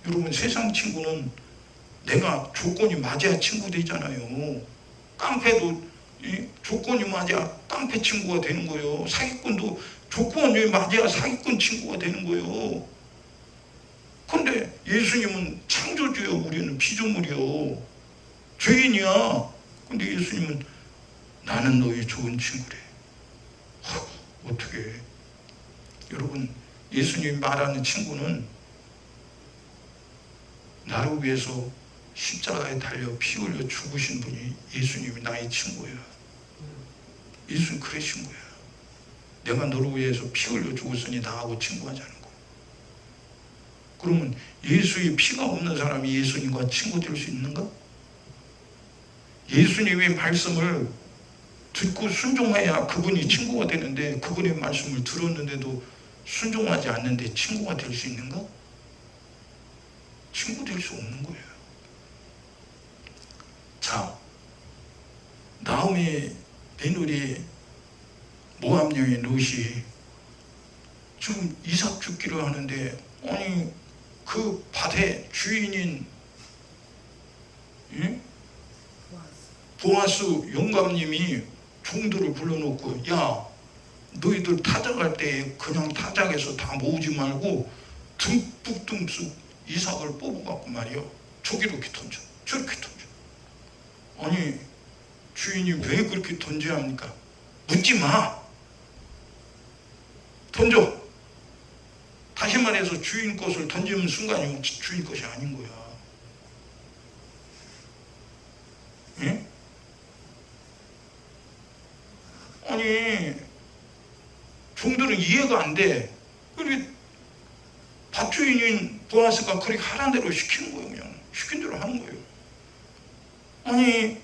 여러분, 세상 친구는 내가 조건이 맞아야 친구 되잖아요. 깡패도 조건이 맞아야 깡패 친구가 되는 거예요. 사기꾼도 조건이 맞아야 사기꾼 친구가 되는 거예요. 그런데 예수님은 창조주요, 우리는 피조물이요, 죄인이야. 근데 예수님은 나는 너의 좋은 친구래. 어떻게 해? 여러분, 예수님이 말하는 친구는 나를 위해서 십자가에 달려 피 흘려 죽으신 분이 예수님이 나의 친구야. 예수님 그러신 거야. 내가 너를 위해서 피 흘려 죽었으니 나하고 친구하자는 거. 그러면 예수의 피가 없는 사람이 예수님과 친구 될 수 있는가? 예수님의 말씀을 듣고 순종해야 그분이 친구가 되는데, 그분의 말씀을 들었는데도 순종하지 않는데 친구가 될 수 있는가? 친구 될 수 없는 거예요. 자, 나오미 며느리 모압 여인 롯이 지금 이삭 죽기를 하는데, 아니 그 밭의 주인인 보아스 영감님이 종들을 불러놓고, 야, 너희들 타작할 때 그냥 타작해서 다 모으지 말고 듬뿍듬뿍 이삭을 뽑아갖고 말이야, 저기로 이렇게 던져, 저렇게 던져. 아니 주인이 왜 그렇게 던져야 합니까? 묻지 마, 던져. 다시 말해서 주인 것을 던지는 순간이면 주인 것이 아닌 거야. 예? 아니 종들은 이해가 안 돼. 그리고 밭주인인 보아스가 그렇게 하라는 대로 시키는 거예요. 그냥 시킨 대로 하는 거예요. 아니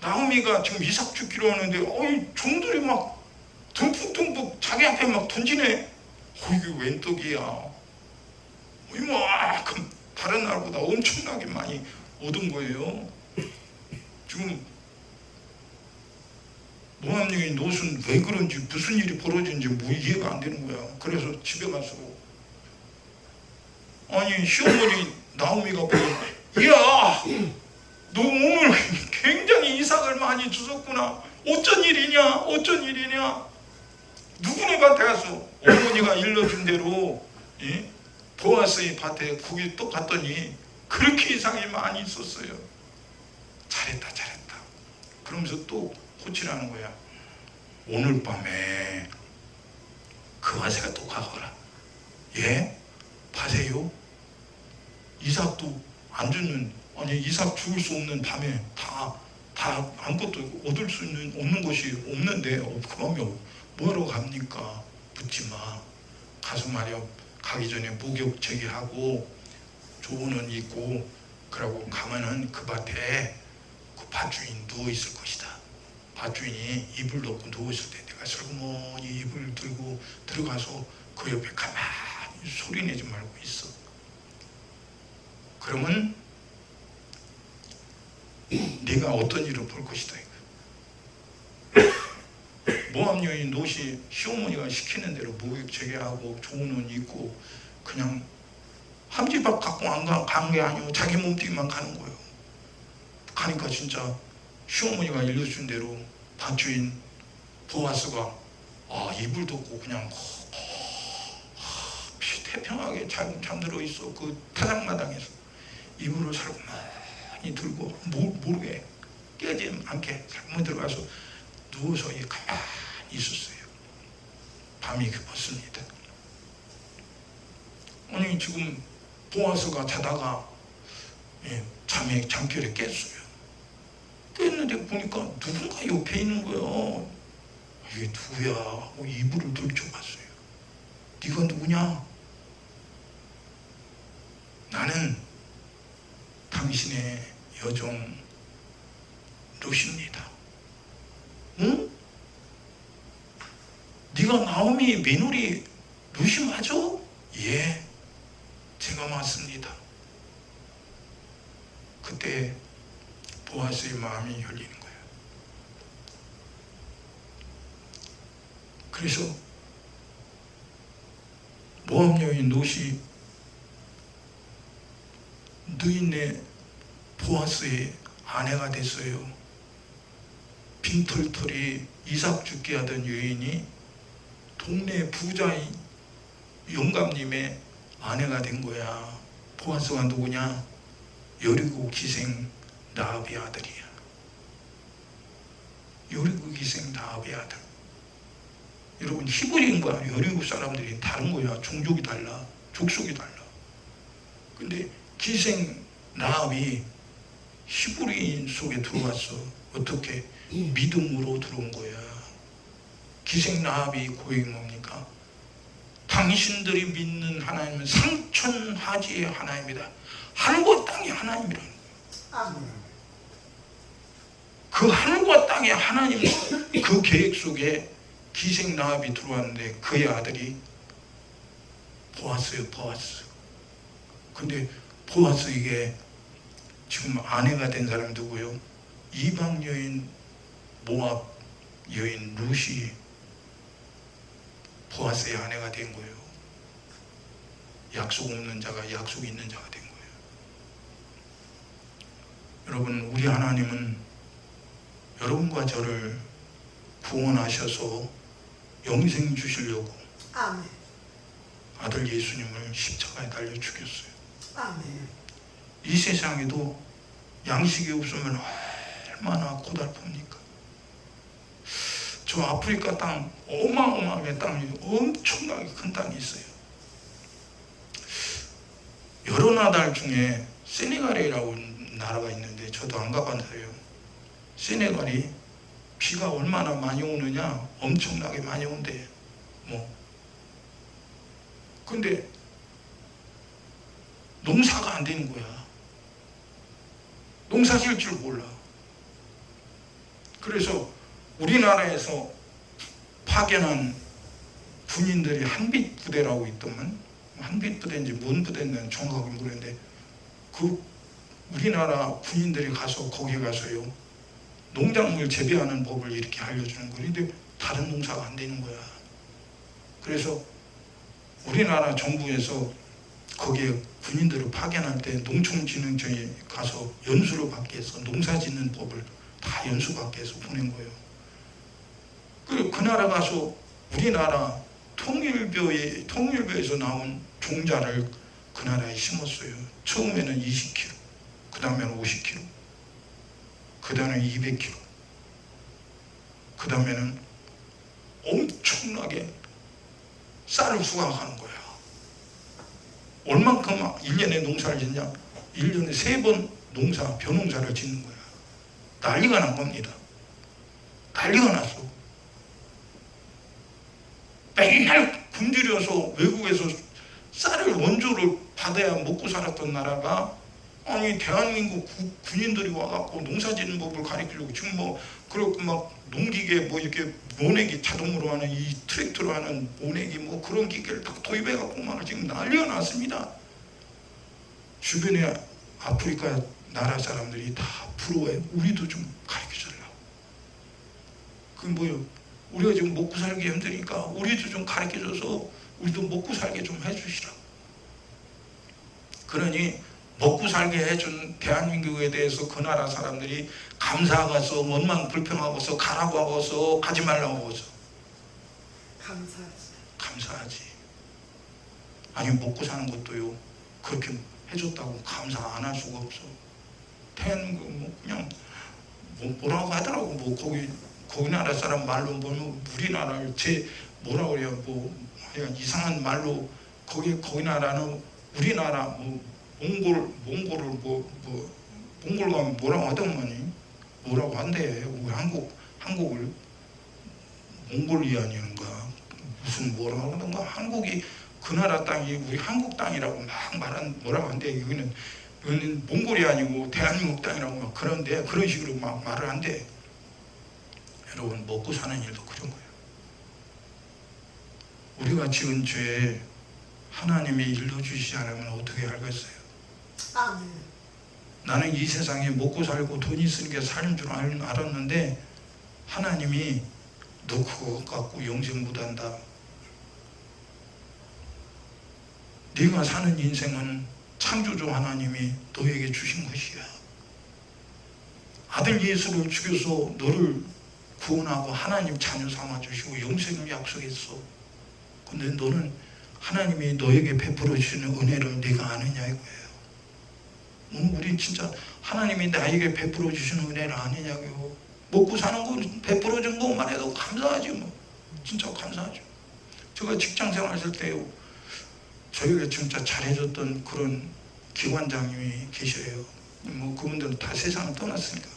나오미가 지금 이삭 죽기로 하는데 종들이 막 듬뿍듬뿍 자기 앞에 막 던지네. 이게 웬 떡이야. 이만큼 다른 날보다 엄청나게 많이 얻은 거예요. 지금 모압 여인 롯은 왜 그런지, 무슨 일이 벌어진지 뭐 이해가 안 되는 거야. 그래서 집에 가서 아니 시어머니 나오미가 보고, 이야, 너 오늘 굉장히 이삭을 많이 주셨구나. 어쩐 일이냐, 어쩐 일이냐. 누구네 밭에 가서 어머니가 일러준 대로 보아스의 밭에 거기 또 갔더니 그렇게 이삭이 많이 있었어요. 잘했다, 잘했다. 그러면서 또 호치라는 거야. 오늘 밤에 그 밭에가 또 가거라. 예? 밭에요? 이삭도 안 주는, 아니 이삭 죽을 수 없는 밤에 다 아무것도 얻을 수 없는 것이 없는데 그러면 뭐하러 갑니까? 묻지 마. 가서 말이야, 가기 전에 목욕 제기하고 조언은 있고 그러고 가면은 그 밭에 그 밭주인 누워있을 것이다. 밭주인이 이불 덮고 누워있을 때 내가 슬그머니 이불 들고 들어가서 그 옆에 가만히 소리내지 말고 있어. 그러면 네가 어떤 일을 볼 것이다. 모압 여인 롯이 시어머니가 시키는 대로 목욕 제기하고 조언은 있고 그냥 함지박 갖고 간 게 아니고 자기 몸뚱이만 가는 거예요. 가니까 진짜 시어머니가 일러준 대로 밭주인 보아스가 이불 덮고 그냥 태평하게 잠들어 있어. 그 타작마당에서 이불을 살고만이 들고 모르게 깨지 않게 살고만 들어가서 누워서 가만히 있었어요. 밤이 깊었습니다. 아니 지금 보아스가 자다가 잠결에 깼어요. 깼는데 보니까 누군가 옆에 있는 거예요. 이게 누구야 하고 이불을 들춰봤어요. 네가 누구냐? 나는 당신의 여종 룻입니다. 응? 네가 나오미 며느리 룻이 맞아? 예, 제가 맞습니다. 그때 보아스의 마음이 열리는 거예요. 그래서 모압 여인 룻이 느인네 보아스의 아내가 됐어요. 빈털털이 이삭 죽게 하던 여인이 동네 부자 영감님의 아내가 된 거야. 보아스가 누구냐? 여리고 기생 라합의 아들이야. 여리고 기생 라합의 아들. 여러분 히브리인과 여리고 사람들이 다른 거야. 종족이 달라. 족속이 달라. 근데 기생 라합이 히브리인 속에 들어왔어. 어떻게? 믿음으로 들어온 거야. 기생 라합이 고백이 뭡니까? 당신들이 믿는 하나님은 상천하지의 하나님이다. 하늘과 땅의 하나님이라는 거예요. 아멘. 그 하늘과 땅의 하나님 그 계획 속에 기생 라합이 들어왔는데 그의 아들이 보아스요. 보아스. 근데 보아스에게 지금 아내가 된 사람이 누구요? 이방 여인 모압 여인 룻이 보아스의 아내가 된 거예요. 약속 없는 자가 약속 있는 자가 된 거예요. 여러분 우리 하나님은 여러분과 저를 구원하셔서 영생 주시려고 아멘. 아들 예수님을 십자가에 달려 죽였어요. 아멘. 이 세상에도 양식이 없으면 얼마나 고달픕니까? 저 아프리카 땅 어마어마하게 땅이 엄청나게 큰 땅이 있어요. 여러 나라 중에 세네갈이라고 나라가 있는데 저도 안 가봤어요. 세네갈이 비가 얼마나 많이 오느냐? 엄청나게 많이 온대요. 근데 농사가 안 되는 거야. 농사 지을 줄 몰라. 그래서 우리나라에서 파견한 군인들이 한빛 부대라고 있더만, 한빛 부대인지 뭔 부대인지 정확하게 모르겠는데 그 우리나라 군인들이 가서 거기 가서요 농작물 재배하는 법을 이렇게 알려주는 거예요. 근데 다른 농사가 안 되는 거야. 그래서 우리나라 정부에서 거기에 군인들을 파견할 때 농촌진흥청에 가서 연수를 받게 해서 농사 짓는 법을 다 연수받게 해서 보낸 거예요. 그 나라 가서 우리나라 통일교에서 나온 종자를 그 나라에 심었어요. 처음에는 20kg, 그 다음에는 50kg, 그 다음에 200kg, 그 다음에는 엄청나게 쌀을 수확하는 거야. 얼만큼 1년에 농사를 짓냐? 1년에 3번 벼농사를 짓는 거야. 난리가 난 겁니다. 난리가 났어. 맨날 굶주려서 외국에서 쌀을 원조를 받아야 먹고 살았던 나라가 아니 대한민국 군인들이 와갖고 농사 짓는 법을 가르치려고 지금 그렇고 막 농기계 이렇게 모내기 자동으로 하는 이 트랙터로 하는 모내기 그런 기계를 다 도입해갖고 막 지금 난리가 났습니다. 주변에 아프리카 나라 사람들이 다 부러워해. 우리도 좀 가르쳐주려고. 그게 뭐예요? 우리가 지금 먹고 살기 힘드니까 우리도 좀 가르쳐줘서 우리도 먹고 살게 좀 해주시라고. 그러니 먹고 살게 해준 대한민국에 대해서 그 나라 사람들이 감사하고서 원망 불평하고서 가라고 하고서 가지 말라고 하고서 감사하지. 아니 먹고 사는 것도요 그렇게 해줬다고 감사 안 할 수가 없어. 대한민국 그냥 뭐라고 하더라고. 거기 거기 나라 사람 말로 보면 우리나라를 뭐라 그래요, 뭐 그냥 이상한 말로 거기 나라는 우리나라 몽골을 몽골 가면 뭐라고 하더만이, 뭐라고 한대. 우리 한국을 몽골리안인가 무슨 뭐라고 하던가, 한국이 그 나라 땅이 우리 한국 땅이라고 막 뭐라고 한대. 여기는 몽골이 아니고 대한민국 땅이라고 막 그런데, 그런 식으로 막 말을 한대. 여러분, 먹고 사는 일도 그런 거예요. 우리가 지은 죄 하나님이 일러주시지 않으면 어떻게 알겠어요? 아멘. 나는 이 세상에 먹고 살고 돈 있으는 게 삶인 줄 알았는데 하나님이 너 그거 갖고 영생 못한다. 네가 사는 인생은 창조주 하나님이 너에게 주신 것이야. 아들 예수를 죽여서 너를 구원하고 하나님 자녀 삼아주시고 영생을 약속했어. 근데 너는 하나님이 너에게 베풀어 주시는 은혜를 네가 아느냐 이거예요. 우리 진짜 하나님이 나에게 베풀어 주시는 은혜를 아느냐고요. 먹고 사는 거 베풀어 준 것만 해도 감사하지 뭐. 진짜 감사하죠. 제가 직장 생활했을 때 저에게 진짜 잘해줬던 그런 기관장님이 계셔요. 뭐 그분들은 다 세상을 떠났으니까.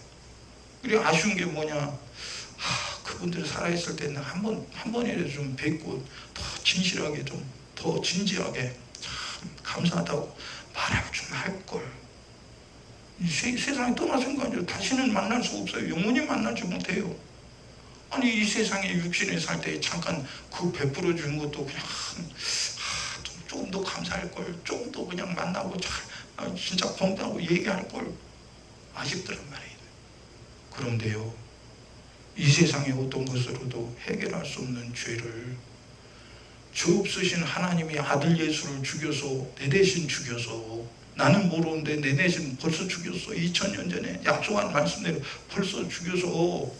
그리고 아쉬운 게 뭐냐, 그분들이 살아있을 때는 한 번이라도 좀 뵙고 더 진실하게, 좀 더 진지하게 참 감사하다고 말을 좀 할걸. 세상에 떠나서가 아니라 다시는 만날 수 없어요. 영원히 만나지 못해요. 아니 이 세상에 육신에 살 때 잠깐 그 베풀어 주는 것도 그냥 조금 더 감사할걸, 조금 더 그냥 만나고 진짜 고맙다고 얘기할걸 아쉽더란 말이에요. 그런데요, 이 세상의 어떤 것으로도 해결할 수 없는 죄를 죄 없으신 하나님이 아들 예수를 죽여서, 내 대신 죽여서, 나는 모르는데 내 대신 벌써 죽였어. 2000년 전에 약속한 말씀대로 벌써 죽여서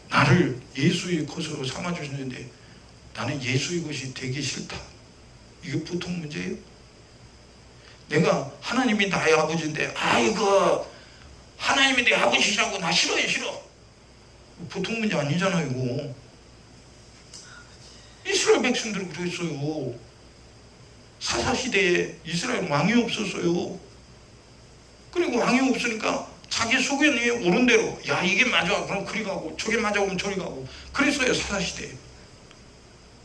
나를 예수의 것으로 삼아주시는데 나는 예수의 것이 되기 싫다. 이게 보통 문제예요? 내가 하나님이 나의 아버지인데 아이고 하나님이 내 아버지시라고 나 싫어. 보통 문제 아니잖아요. 이거. 이스라엘 백성들은 그랬어요. 사사시대에 이스라엘 왕이 없었어요. 그리고 왕이 없으니까 자기 소견이 옳은 대로, 야 이게 맞아 그럼 그리 가고, 저게 맞아 그럼 저리 가고 그랬어요. 사사시대에.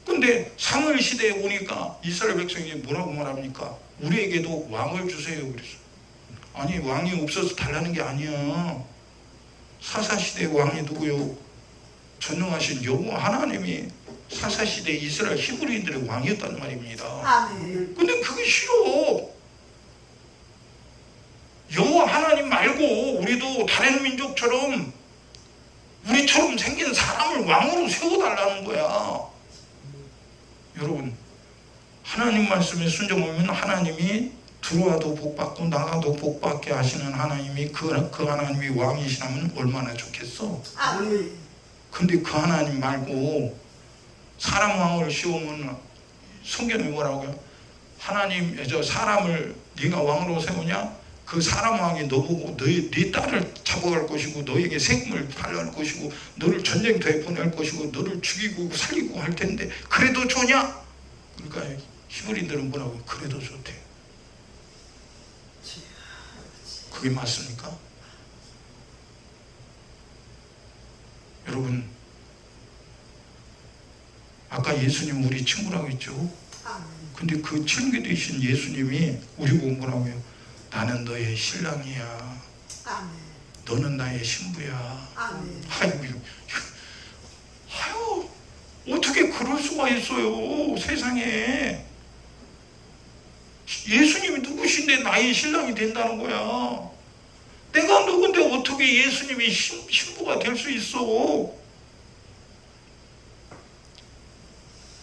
근데 사무엘 시대에 오니까 이스라엘 백성이 뭐라고 말합니까? 우리에게도 왕을 주세요. 그랬어. 아니 왕이 없어서 달라는 게 아니야. 사사시대의 왕이 누구요? 전능하신 여호와 하나님이 사사시대 이스라엘 히브리인들의 왕이었단 말입니다. 아멘. 근데 그게 싫어. 여호와 하나님 말고 우리도 다른 민족처럼 우리처럼 생긴 사람을 왕으로 세워달라는 거야. 여러분, 하나님 말씀에 순종하면 하나님이 들어와도 복받고 나가도 복받게 하시는 하나님이 그 하나님이 왕이시라면 얼마나 좋겠어. 아멘. 근데 그 하나님 말고 사람 왕을 씌우면 성경이 뭐라고요? 하나님, 사람을 네가 왕으로 세우냐? 그 사람 왕이 너보고 네 딸을 잡아갈 것이고 너에게 세금을 달라할 것이고 너를 전쟁터에 보낼 것이고 너를 죽이고 살리고 할 텐데 그래도 좋냐? 그러니까 히브리인들은 뭐라고? 그래도 좋대. 그게 맞습니까? 여러분, 아까 예수님 우리 친구라고 했죠? 근데 그 친구 되신 예수님이 우리 보고 뭐라고 해요? 나는 너의 신랑이야. 아멘. 너는 나의 신부야. 아멘. 아유, 어떻게 그럴 수가 있어요, 세상에. 예수님이 누구신데 나의 신랑이 된다는 거야. 내가 누군데 어떻게 예수님이 신부가 될 수 있어?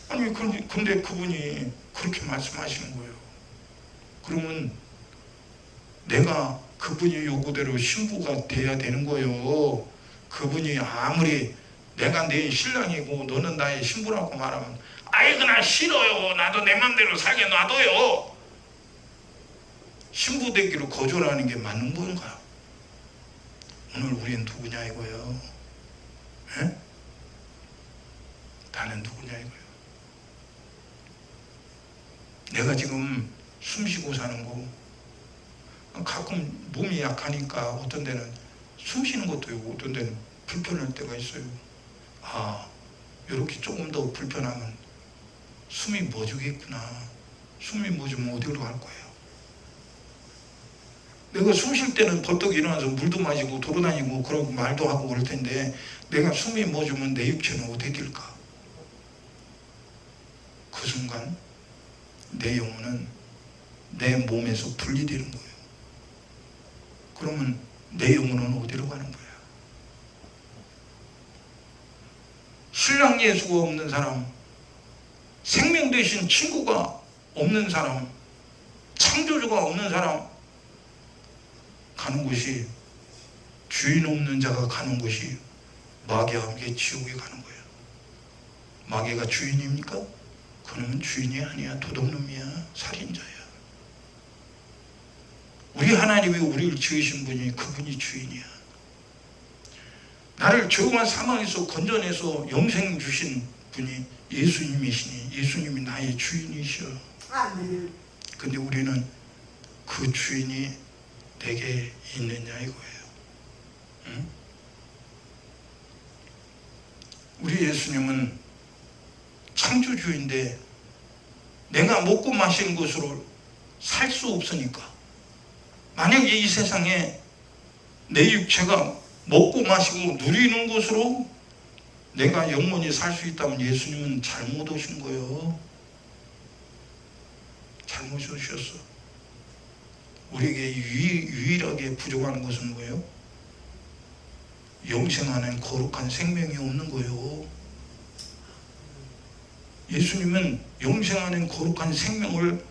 아니, 근데 그분이 그렇게 말씀하시는 거예요. 그러면 내가 그분이 요구대로 신부가 돼야 되는 거예요. 그분이 아무리 내가 내 신랑이고 너는 나의 신부라고 말하면 아이고 나 싫어요. 나도 내 맘대로 살게 놔둬요. 신부 되기로 거절하는 게 맞는 건가? 오늘 우리는 누구냐 이거예요. 에? 나는 누구냐 이거예요. 내가 지금 숨 쉬고 사는 거 가끔 몸이 약하니까 어떤 데는 숨 쉬는 것도 있고 어떤 데는 불편할 때가 있어요. 아, 이렇게 조금 더 불편하면 숨이 멎으겠구나. 숨이 멎으면 어디로 갈 거예요? 내가 숨 쉴 때는 벌떡 일어나서 물도 마시고 돌아다니고 그러고 말도 하고 그럴 텐데 내가 숨이 멎으면 내 육체는 어디 될까? 그 순간 내 영혼은 내 몸에서 분리되는 거예요. 그러면 내 영혼은 어디로 가는 거야? 신랑 예수가 없는 사람, 생명 되신 친구가 없는 사람, 창조주가 없는 사람 가는 곳이, 주인 없는 자가 가는 곳이 마귀와 함께 지옥에 가는 거예요. 마귀가 주인입니까? 그놈은 주인이 아니야. 도둑놈이야. 살인자야. 우리 하나님이 우리를 지으신 분이 그분이 주인이야. 나를 조용한 사망에서 건져내서 영생 주신 분이 예수님이시니 예수님이 나의 주인이셔. 아멘. 근데 우리는 그 주인이 내게 있느냐 이거예요. 응? 우리 예수님은 창조주인데 내가 먹고 마시는 것으로 살 수 없으니까, 만약에 이 세상에 내 육체가 먹고 마시고 누리는 것으로 내가 영원히 살 수 있다면 예수님은 잘못 오신 거예요. 잘못 오셨어. 우리에게 유일하게 부족한 것은 뭐예요? 영생하는 거룩한 생명이 없는 거예요. 예수님은 영생하는 거룩한 생명을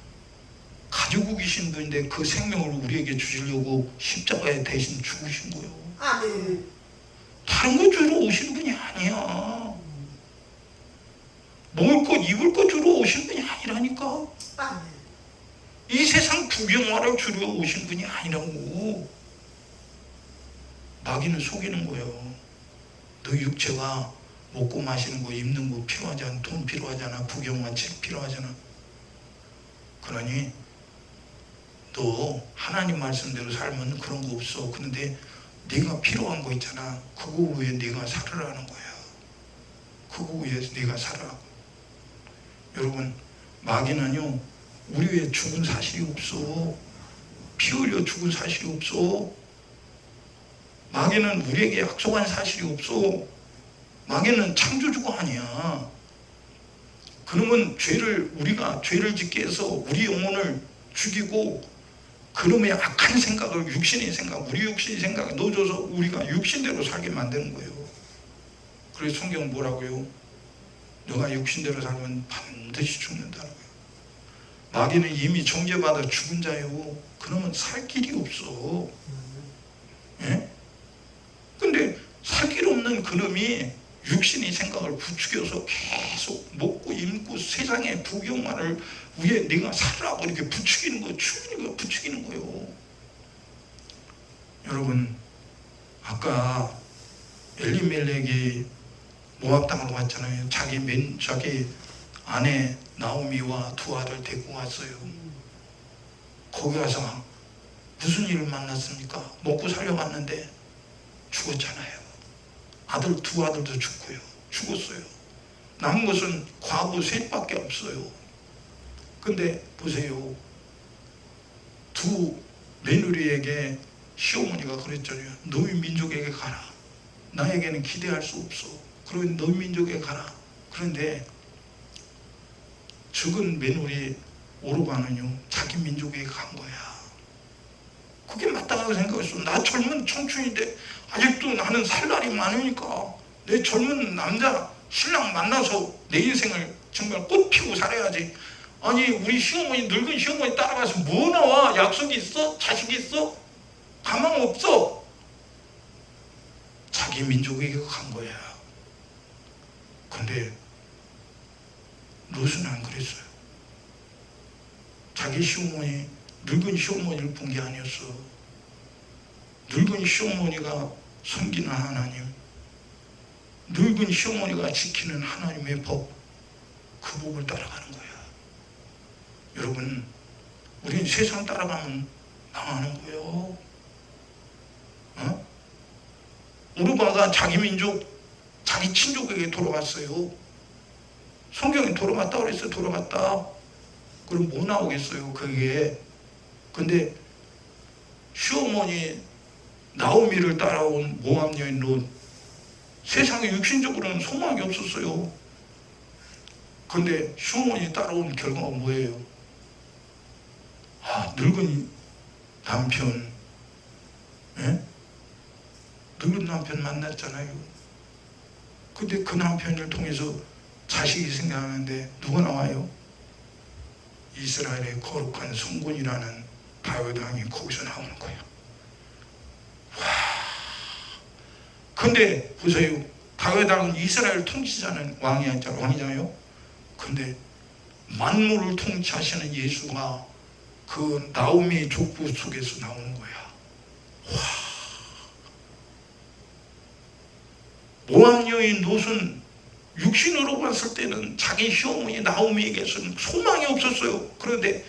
가지고 계신 분인데 그 생명을 우리에게 주시려고 십자가에 대신 죽으신 거예요. 아멘. 다른 것 주러 오신 분이 아니야. 먹을 것 입을 것 주러 오신 분이 아니라니까. 아멘. 이 세상 구경하러 주러 오신 분이 아니라고. 마귀는 속이는 거예요. 너 육체가 먹고 마시는 거 입는 거 필요하잖아. 돈 필요하잖아. 구경만 책 필요하잖아. 그러니 너 하나님 말씀대로 살면 그런 거 없어. 그런데 네가 필요한 거 있잖아. 그거 위해 네가 살으라는 거야. 그거 위해 네가 살아. 여러분, 마귀는요 우리 위해 죽은 사실이 없어. 피 흘려 죽은 사실이 없어. 마귀는 우리에게 약속한 사실이 없어. 마귀는 창조주가 아니야. 그러면 우리가 죄를 짓게 해서 우리 영혼을 죽이고 그놈의 악한 생각을, 육신의 생각, 우리 육신의 생각에 넣어줘서 우리가 육신대로 살게 만드는 거예요. 그래서 성경은 뭐라고요? 너가 육신대로 살면 반드시 죽는다는 거예요. 마귀는 이미 정죄받아 죽은 자예요. 그러면 살 길이 없어. 예? 근데 살 길 없는 그놈이 육신의 생각을 부추겨서 계속 먹고 입고 세상의 부경만을 위해 네가 살라고 이렇게 부추기는 거예요. 부추기는 거예요. 여러분, 아까 엘리멜렉이 모압 땅으로 왔잖아요. 자기 아내 나오미와 두 아들 데리고 왔어요. 거기 가서 무슨 일을 만났습니까? 먹고 살려갔는데 죽었잖아요. 두 아들도 죽었어요. 남은 것은 과부 셋밖에 없어요. 근데 보세요. 두 며느리에게 시어머니가 그랬잖아요. 너희 민족에게 가라. 나에게는 기대할 수 없어. 그러니 너희 민족에 가라. 그런데 죽은 며느리 오르바는요 자기 민족에 간 거야. 그게 맞다고 생각했어. 나 젊은 청춘인데 아직도 나는 살 날이 많으니까 내 젊은 남자 신랑 만나서 내 인생을 정말 꽃 피우고 살아야지. 아니 우리 시어머니, 늙은 시어머니 따라가서 뭐 나와? 약속이 있어? 자식이 있어? 가망 없어. 자기 민족에게 간 거야. 근데 롯은 안 그랬어요. 자기 시어머니, 늙은 시어머니를 본 게 아니었어. 늙은 시어머니가 섬기는 하나님, 늙은 시어머니가 지키는 하나님의 법, 그 법을 따라가는 거야. 여러분, 우린 세상 따라가면 망하는 거예요. 우르바가 자기 민족, 자기 친족에게 돌아갔어요. 성경에 돌아갔다 그랬어요. 돌아갔다. 그럼 뭐 나오겠어요, 그게. 근데 시어머니 나오미를 따라온 모압 여인 롯, 세상에 육신적으로는 소망이 없었어요. 근데 시어머니 따라온 결과가 뭐예요? 늙은 남편, 늙은 남편 만났잖아요. 근데 그 남편을 통해서 자식이 생겨나는데 누가 나와요? 이스라엘의 거룩한 성군이라는 다윗 왕이 거기서 나오는 거예요. 와. 근데 보세요. 다윗 왕은 이스라엘 통치자는 왕이잖아요. 근데 만물을 통치하시는 예수가 그 나오미의 족보 속에서 나오는 거야. 와. 모압 여인 롯은 육신으로 봤을 때는 자기 시어머니 나오미에게서는 소망이 없었어요. 그런데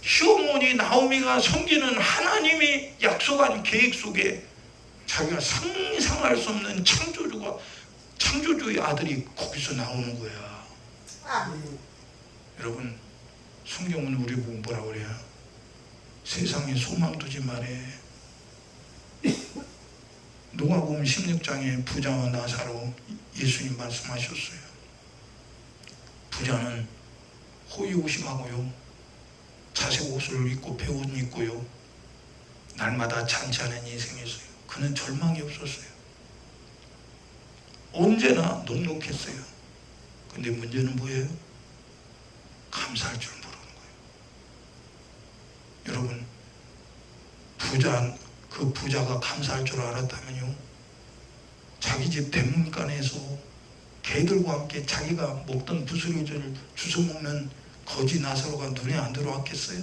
시어머니 나오미가 섬기는 하나님이 약속한 계획 속에 자기가 상상할 수 없는 창조주의 아들이 거기서 나오는 거야. 아멘. 여러분, 성경은 우리 보고 뭐라 그래요? 세상에 소망 두지 말해. 누가복음 16장에 부자와 나사로 예수님 말씀하셨어요. 부자는 호의호식하고요, 자색 옷을 입고 배옷 입고요, 날마다 잔치하는 인생이었어요. 그는 절망이 없었어요. 언제나 넉넉했어요. 근데 문제는 뭐예요? 감사할 줄 모르는 거예요. 여러분, 그 부자가 감사할 줄 알았다면요, 자기 집 대문간에서 개들과 함께 자기가 먹던 부스러기를 주워 먹는 거지 나사로가 눈에 안 들어왔겠어요?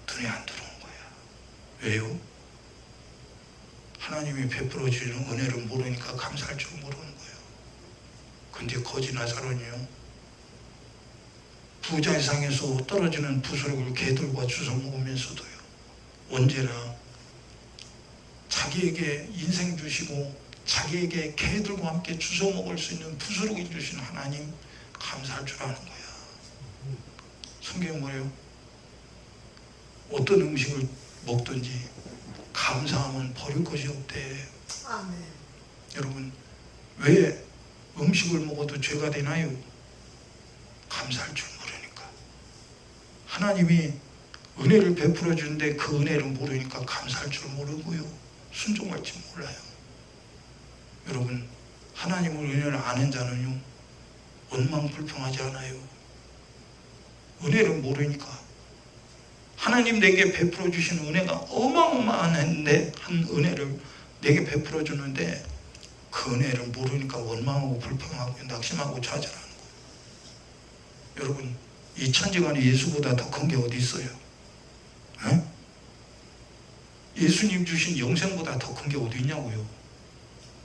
눈에 안 들어온 거야. 왜요? 하나님이 베풀어 주시는 은혜를 모르니까 감사할 줄 모르는 거예요. 근데 거지 나사로는요, 부자의 상에서 떨어지는 부스러기를 개들과 주워 먹으면서도요, 언제나 자기에게 인생 주시고 자기에게 개들과 함께 주워 먹을 수 있는 부스러기 주신 하나님 감사할 줄 아는 거야. 성경은 뭐예요? 어떤 음식을 먹든지 감사하면 버릴 것이 없대. 아멘. 여러분, 왜 음식을 먹어도 죄가 되나요? 감사할 줄 모르니까. 하나님이 은혜를 베풀어 주는데 그 은혜를 모르니까 감사할 줄 모르고요, 순종할지 몰라요. 여러분, 하나님을 은혜를 아는 자는요, 원망불평하지 않아요. 은혜를 모르니까. 하나님 내게 베풀어 주신 은혜가 어마어마한 은혜를 내게 베풀어 주는데 그 은혜를 모르니까 원망하고 불평하고 낙심하고 좌절하는 거예요. 여러분, 이 천지간에 예수보다 더 큰 게 어디 있어요? 예수님 주신 영생보다 더 큰 게 어디 있냐고요?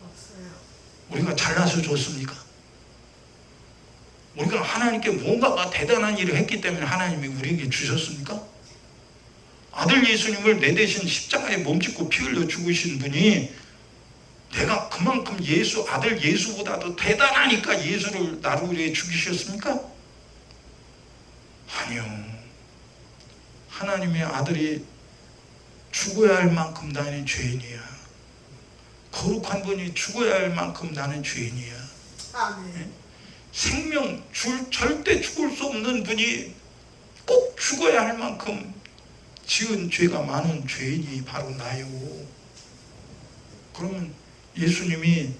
없어요. 우리가 잘나서 줬습니까? 우리가 하나님께 뭔가가 대단한 일을 했기 때문에 하나님이 우리에게 주셨습니까? 아들 예수님을 내 대신 십자가에 몸짓고 피 흘려 죽으신 분이 내가 그만큼 아들 예수보다도 대단하니까 예수를 나를 위해 죽이셨습니까? 아니요. 하나님의 아들이 죽어야 할 만큼 나는 죄인이야. 거룩한 분이 죽어야 할 만큼 나는 죄인이야. 아멘. 생명 절대 죽을 수 없는 분이 꼭 죽어야 할 만큼 지은 죄가 많은 죄인이 바로 나요. 그러면 예수님이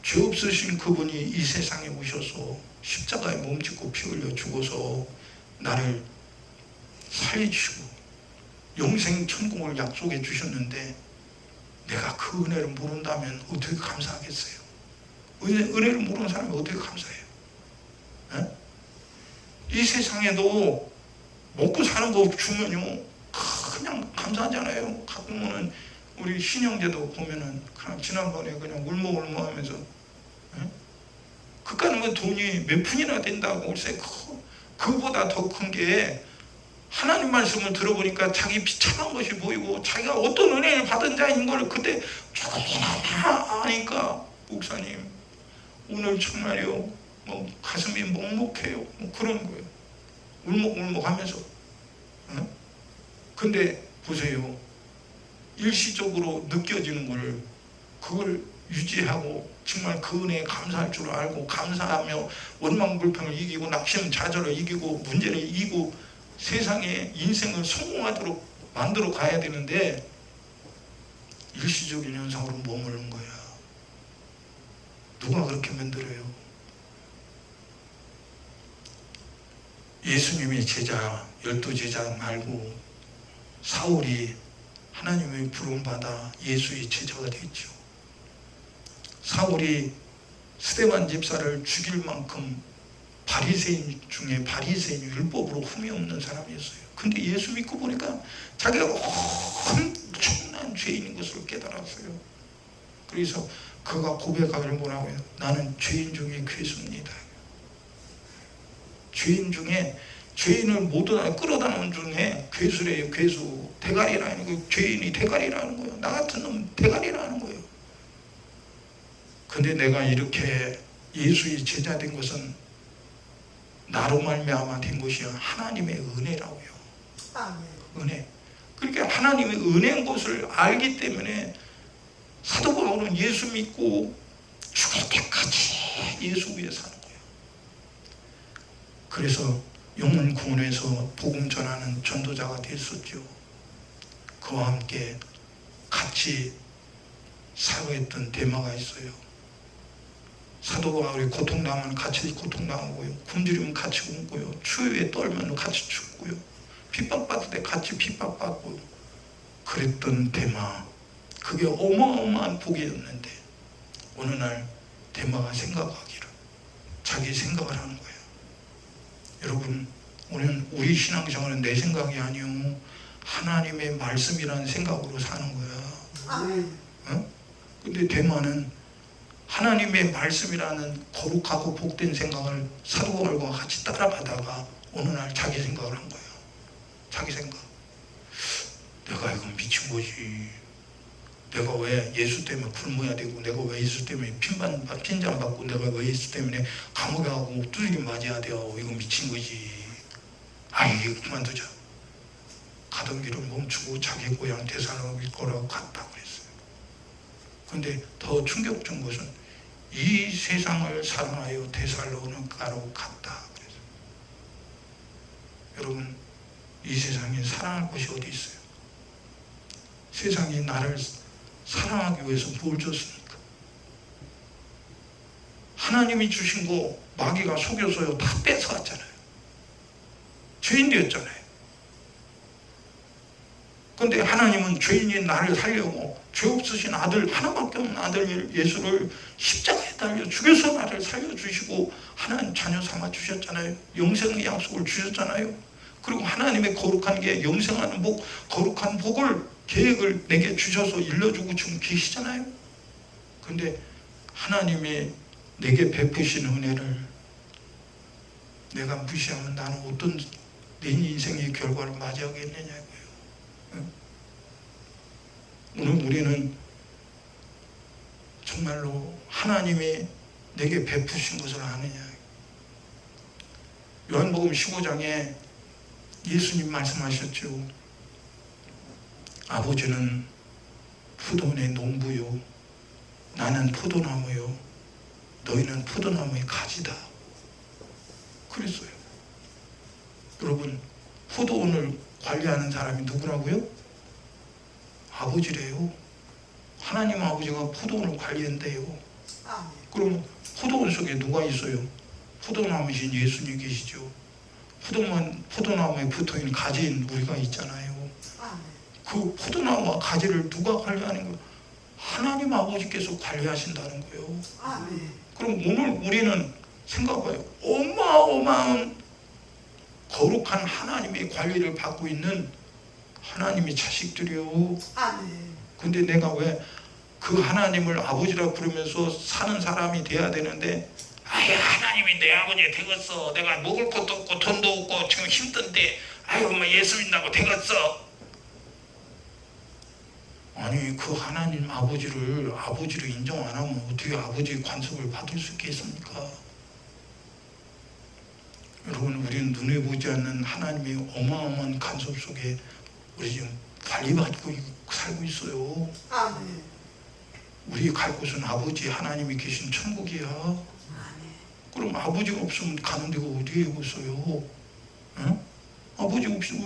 죄 없으신 그분이 이 세상에 오셔서 십자가에 몸짓고 피 흘려 죽어서 나를 살리시고 영생 천국을 약속해 주셨는데 내가 그 은혜를 모른다면 어떻게 감사하겠어요? 은혜를 모르는 사람이 어떻게 감사해요? 이 세상에도 먹고 사는 거 주면요, 그냥 감사하잖아요. 가끔은 우리 신형제도 보면은 그냥 지난번에 그냥 울먹울먹하면서 그까는 뭐 돈이 몇 푼이나 된다고. 글쎄 그거보다 더 큰 게 하나님 말씀을 들어보니까 자기 비참한 것이 보이고 자기가 어떤 은혜를 받은 자인 걸 그때 조금이나 아니까 목사님 오늘 정말요 뭐 가슴이 먹먹해요. 뭐 그런 거예요. 울먹울먹하면서. 근데 보세요. 일시적으로 느껴지는 걸 그걸 유지하고 정말 그 은혜에 감사할 줄 알고 감사하며 원망불평을 이기고 낙심 좌절을 이기고 문제를 이기고 세상에 인생을 성공하도록 만들어 가야 되는데 일시적인 현상으로 머무르는 거야. 누가 그렇게 만들어요? 예수님의 제자 12제자 말고 사울이 하나님의 부름받아 예수의 제자가 됐죠. 사울이 스데반 집사를 죽일 만큼 바리새인 중에 바리새인 율법으로 흠이 없는 사람이었어요. 근데 예수 믿고 보니까 자기가 엄청난 죄인인 것을 깨달았어요. 그래서 그가 고백하기를 뭐라고 해요? 나는 죄인 중에 괴수입니다. 죄인 중에 죄인을 모두 다 끌어다놓은 중에 괴수래요. 괴수. 대가리라는 거. 죄인이 대가리라는 거예요. 나 같은 놈 대가리라는 거예요. 근데 내가 이렇게 예수의 제자 된 것은 나로 말미암아 된 것이 하나님의 은혜라고요. 아멘. 은혜. 그러니까 하나님의 은혜인 것을 알기 때문에 사도 바울은 예수 믿고 죽을 때까지 예수 위해 사는 거예요. 그래서 영혼 구원에서 복음 전하는 전도자가 됐었죠. 그와 함께 같이 사역했던 대마가 있어요. 사도 바울이 고통당하면 같이 고통당하고요. 굶주리면 같이 굶고요. 추위에 떨면 같이 춥고요. 핍박받을 때 같이 핍박받고 그랬던 대마. 그게 어마어마한 복이었는데 어느 날 대마가 생각하기를 자기 생각을 하는 거예요. 여러분 오늘 우리 신앙생활은 내 생각이 아니요 하나님의 말씀이라는 생각으로 사는 거야. 아멘. 근데 대마는 하나님의 말씀이라는 거룩하고 복된 생각을 사도 바울과 같이 따라가다가 어느 날 자기 생각을 한 거예요. 자기 생각. 내가 이건 미친 거지. 내가 왜 예수 때문에 굶어야 되고 내가 왜 예수 때문에 핀잔받고 내가 왜 예수 때문에 감옥에 가고 두들기 맞아야 돼요. 이거 미친 거지. 이거 그만두자. 가던 길을 멈추고 자기 고향 데살로니가로 갔다 그랬어요. 근데 더 충격적인 것은 이 세상을 사랑하여 데살로니가로 갔다 그랬어요. 여러분 이 세상에 사랑할 것이 어디 있어요? 세상이 나를 사랑하기 위해서 뭘 줬습니까? 하나님이 주신 거 마귀가 속여서요 다 뺏어갔잖아요. 죄인 되었잖아요. 그런데 하나님은 죄인인 나를 살려고 죄 없으신 아들 하나밖에 없는 아들 예수를 십자가에 달려 죽여서 나를 살려주시고 하나님 자녀 삼아 주셨잖아요. 영생의 약속을 주셨잖아요. 그리고 하나님의 거룩한 게 영생하는 복, 거룩한 복을 계획을 내게 주셔서 일러주고 지금 계시잖아요. 그런데 하나님이 내게 베푸신 은혜를 내가 무시하면 나는 어떤 내 인생의 결과를 맞이하겠느냐고요. 오늘 우리는 정말로 하나님이 내게 베푸신 것을 아느냐. 요한복음 15장에 예수님 말씀하셨죠. 아버지는 포도원의 농부요 나는 포도나무요 너희는 포도나무의 가지다 그랬어요. 여러분 포도원을 관리하는 사람이 누구라고요? 아버지래요. 하나님 아버지가 포도원을 관리한대요. 아멘. 그럼 포도원 속에 누가 있어요? 포도나무이신 예수님 계시죠. 포도나무에 붙어있는 가지인 우리가 있잖아요. 아멘. 그 포도나무와 가지를 누가 관리하는 거예요? 하나님 아버지께서 관리하신다는 거예요. 아멘. 그럼 오늘 우리는 생각해봐요. 어마어마한 거룩한 하나님의 관리를 받고 있는 하나님의 자식들이요. 아멘. 근데 내가 왜 그 하나님을 아버지라 부르면서 사는 사람이 돼야 되는데 아유 하나님이 내 아버지 되겠어. 내가 먹을 것도 없고 돈도 없고 지금 힘든데 아유 뭐 예수 믿는다고 되겠어. 아니 그 하나님 아버지를 인정 안 하면 어떻게 아버지의 관속을 받을 수 있겠습니까? 여러분 우리는 눈에 보지 않는 하나님의 어마어마한 간섭 속에 우리 지금 관리받고 살고 있어요. 아멘. 우리 갈 곳은 아버지 하나님이 계신 천국이야. 아멘. 그럼 아버지가 없으면 가는 데가 어디에 있어요? 응? 아버지 없이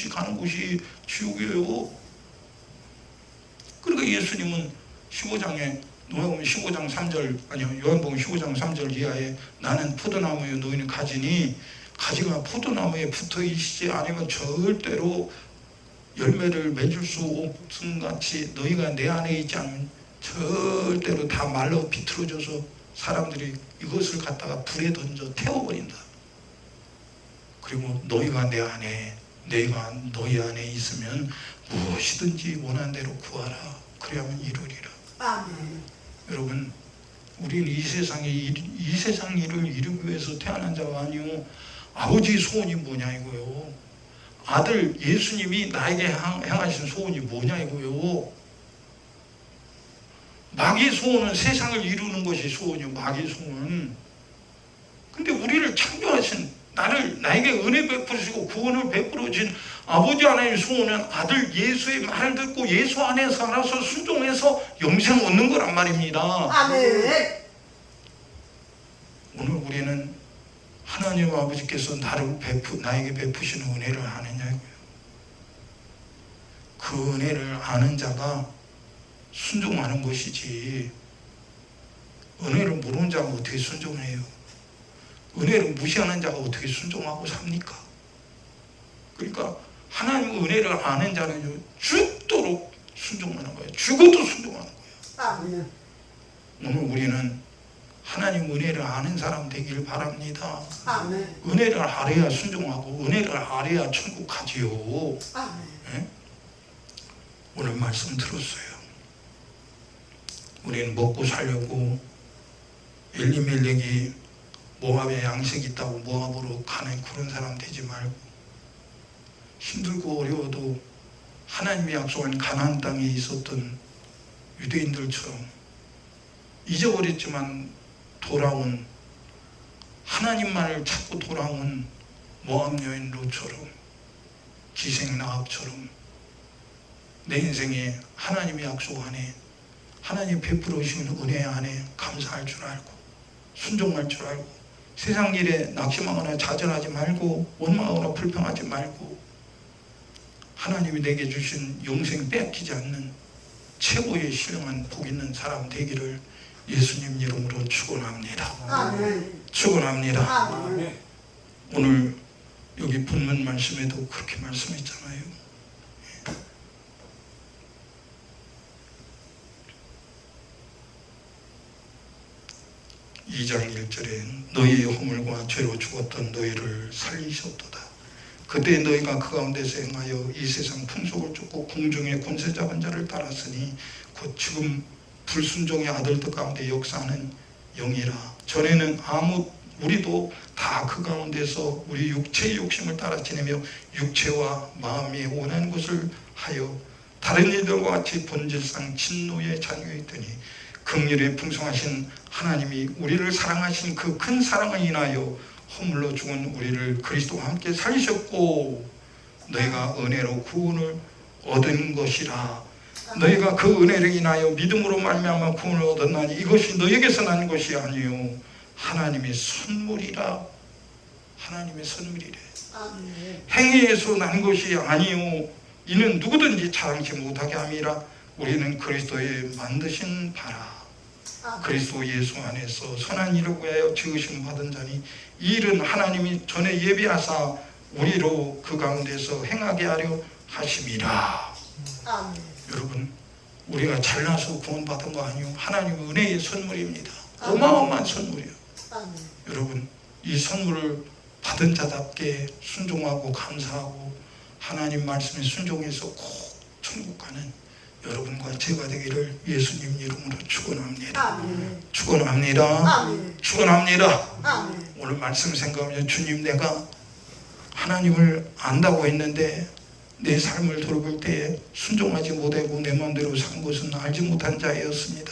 가는 곳이 지옥이에요. 그러니까 예수님은 15장에 요한복음 15장 3절 아니요 요한복음 15장 3절 이하에 나는 포도나무요 너희는 가지니 가지가 포도나무에 붙어 있지 않으면 절대로 열매를 맺을 수 없음 같이 너희가 내 안에 있지 않으면 절대로 다 말라 비틀어져서 사람들이 이것을 갖다가 불에 던져 태워버린다. 그리고 너희가 내 안에 내가 너희 안에 있으면 무엇이든지 원하는 대로 구하라. 그래야만 이루리라. 아멘. 여러분 우리는 이 세상 일을 이루기 위해서 태어난 자가 아니요 아버지의 소원이 뭐냐 이거요. 아들 예수님이 나에게 행하신 소원이 뭐냐 이거요. 마귀의 소원은 세상을 이루는 것이 소원이요. 마귀의 소원. 근데 우리를 창조하신 나에게 은혜 베푸시고 구원을 베풀어 주신 아버지 하나님의 소원은 아들 예수의 말을 듣고 예수 안에 살아서 순종해서 영생 얻는 거란 말입니다. 아멘. 오늘 우리는 하나님 아버지께서 나에게 베푸시는 은혜를 아느냐고요. 그 은혜를 아는 자가 순종하는 것이지 은혜를 모르는 자가 어떻게 순종해요? 은혜를 무시하는 자가 어떻게 순종하고 삽니까? 그러니까 하나님의 은혜를 아는 자는 죽도록 순종하는 거예요. 죽어도 순종하는 거예요. 아멘. 오늘 우리는 하나님 은혜를 아는 사람 되길 바랍니다. 아멘. 은혜를 알아야 순종하고 은혜를 알아야 천국 가지요. 아멘. 네? 오늘 말씀 들었어요. 우리는 먹고 살려고 엘리멜렉이 모압에 양식이 있다고 모압으로 가는 그런 사람 되지 말고 힘들고 어려워도 하나님이 약속한 가나안 땅에 있었던 유대인들처럼 잊어버렸지만 돌아온 하나님만을 찾고 돌아온 모압 여인 롯처럼 기생 라합처럼 내 인생에 하나님의 약속 안에 하나님 베풀어 주시는 은혜 안에 감사할 줄 알고 순종할 줄 알고 세상 일에 낙심하거나 좌절하지 말고 원망하거나 불평하지 말고 하나님이 내게 주신 영생 빼앗기지 않는 최고의 신령한 복 있는 사람 되기를 예수님 이름으로 축원합니다. 아멘. 축원합니다. 아멘. 오늘 여기 본문 말씀에도 그렇게 말씀했잖아요. 2장 1절에 너희의 허물과 죄로 죽었던 너희를 살리셨도다. 그때 너희가 그 가운데서 행하여 이 세상 풍속을 쫓고 공중의 권세 잡은 자를 따랐으니 곧 지금 불순종의 아들들 가운데 역사하는 영이라. 전에는 우리도 다 그 가운데서 우리 육체의 욕심을 따라 지내며 육체와 마음이 원하는 것을 하여 다른 이들과 같이 본질상 진노의 자녀였더니 긍휼에 풍성하신 하나님이 우리를 사랑하신 그 큰 사랑을 인하여 허물로 죽은 우리를 그리스도와 함께 살리셨고 너희가 은혜로 구원을 얻은 것이라. 너희가 그 은혜를 인하여 믿음으로 말미암아 구원을 얻었나니 이것이 너희에게서 난 것이 아니요 하나님의 선물이라. 하나님의 선물이래. 아멘. 행위에서 난 것이 아니요 이는 누구든지 자랑치 못하게 함이라. 우리는 그리스도의 만드신 바라. 그리스도 예수 안에서 선한 일을 위하여 지으심 받은 자니 이 일은 하나님이 전에 예비하사 우리로 그 가운데서 행하게 하려 하심이라. 아멘. 여러분 우리가 잘나서 구원받은 거 아니요 하나님의 은혜의 선물입니다. 어마어마한 선물이에요. 아멘. 여러분 이 선물을 받은 자답게 순종하고 감사하고 하나님 말씀에 순종해서 꼭 천국 가는 여러분과 제가 되기를 예수님 이름으로 축원합니다. 아멘. 축원합니다. 아멘. 축원합니다. 아멘. 오늘 말씀 생각하면 주님, 내가 하나님을 안다고 했는데 내 삶을 돌아볼 때에 순종하지 못하고 내 마음대로 산 것은 알지 못한 자였습니다.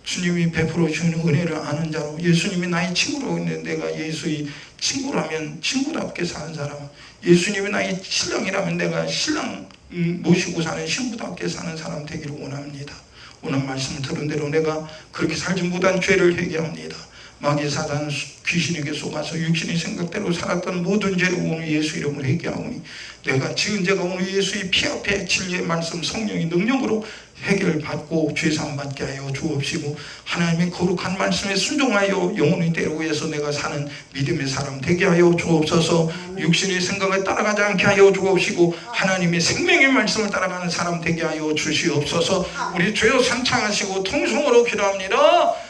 주님이 베풀어 주는 은혜를 아는 자로, 예수님이 나의 친구라고 했는데 내가 예수의 친구라면 친구답게 사는 사람, 예수님이 나의 신랑이라면 내가 신랑 모시고 사는 신부답게 사는 사람 되기를 원합니다. 오늘 말씀을 들은 대로 내가 그렇게 살지 못한 죄를 회개합니다. 마귀 사단 귀신에게 속아서 육신의 생각대로 살았던 모든 죄를 오늘 예수 이름으로 회개하오니, 내가 지은 죄가 오늘 예수의 피 앞에 진리의 말씀 성령의 능력으로 해결받고 죄사함 받게 하여 주옵시고, 하나님의 거룩한 말씀에 순종하여 영혼의 대로 위해서 내가 사는 믿음의 사람 되게 하여 주옵소서. 육신의 생각을 따라가지 않게 하여 주옵시고, 하나님의 생명의 말씀을 따라가는 사람 되게 하여 주시옵소서. 우리 주여 상창하시고 통성으로 기도합니다.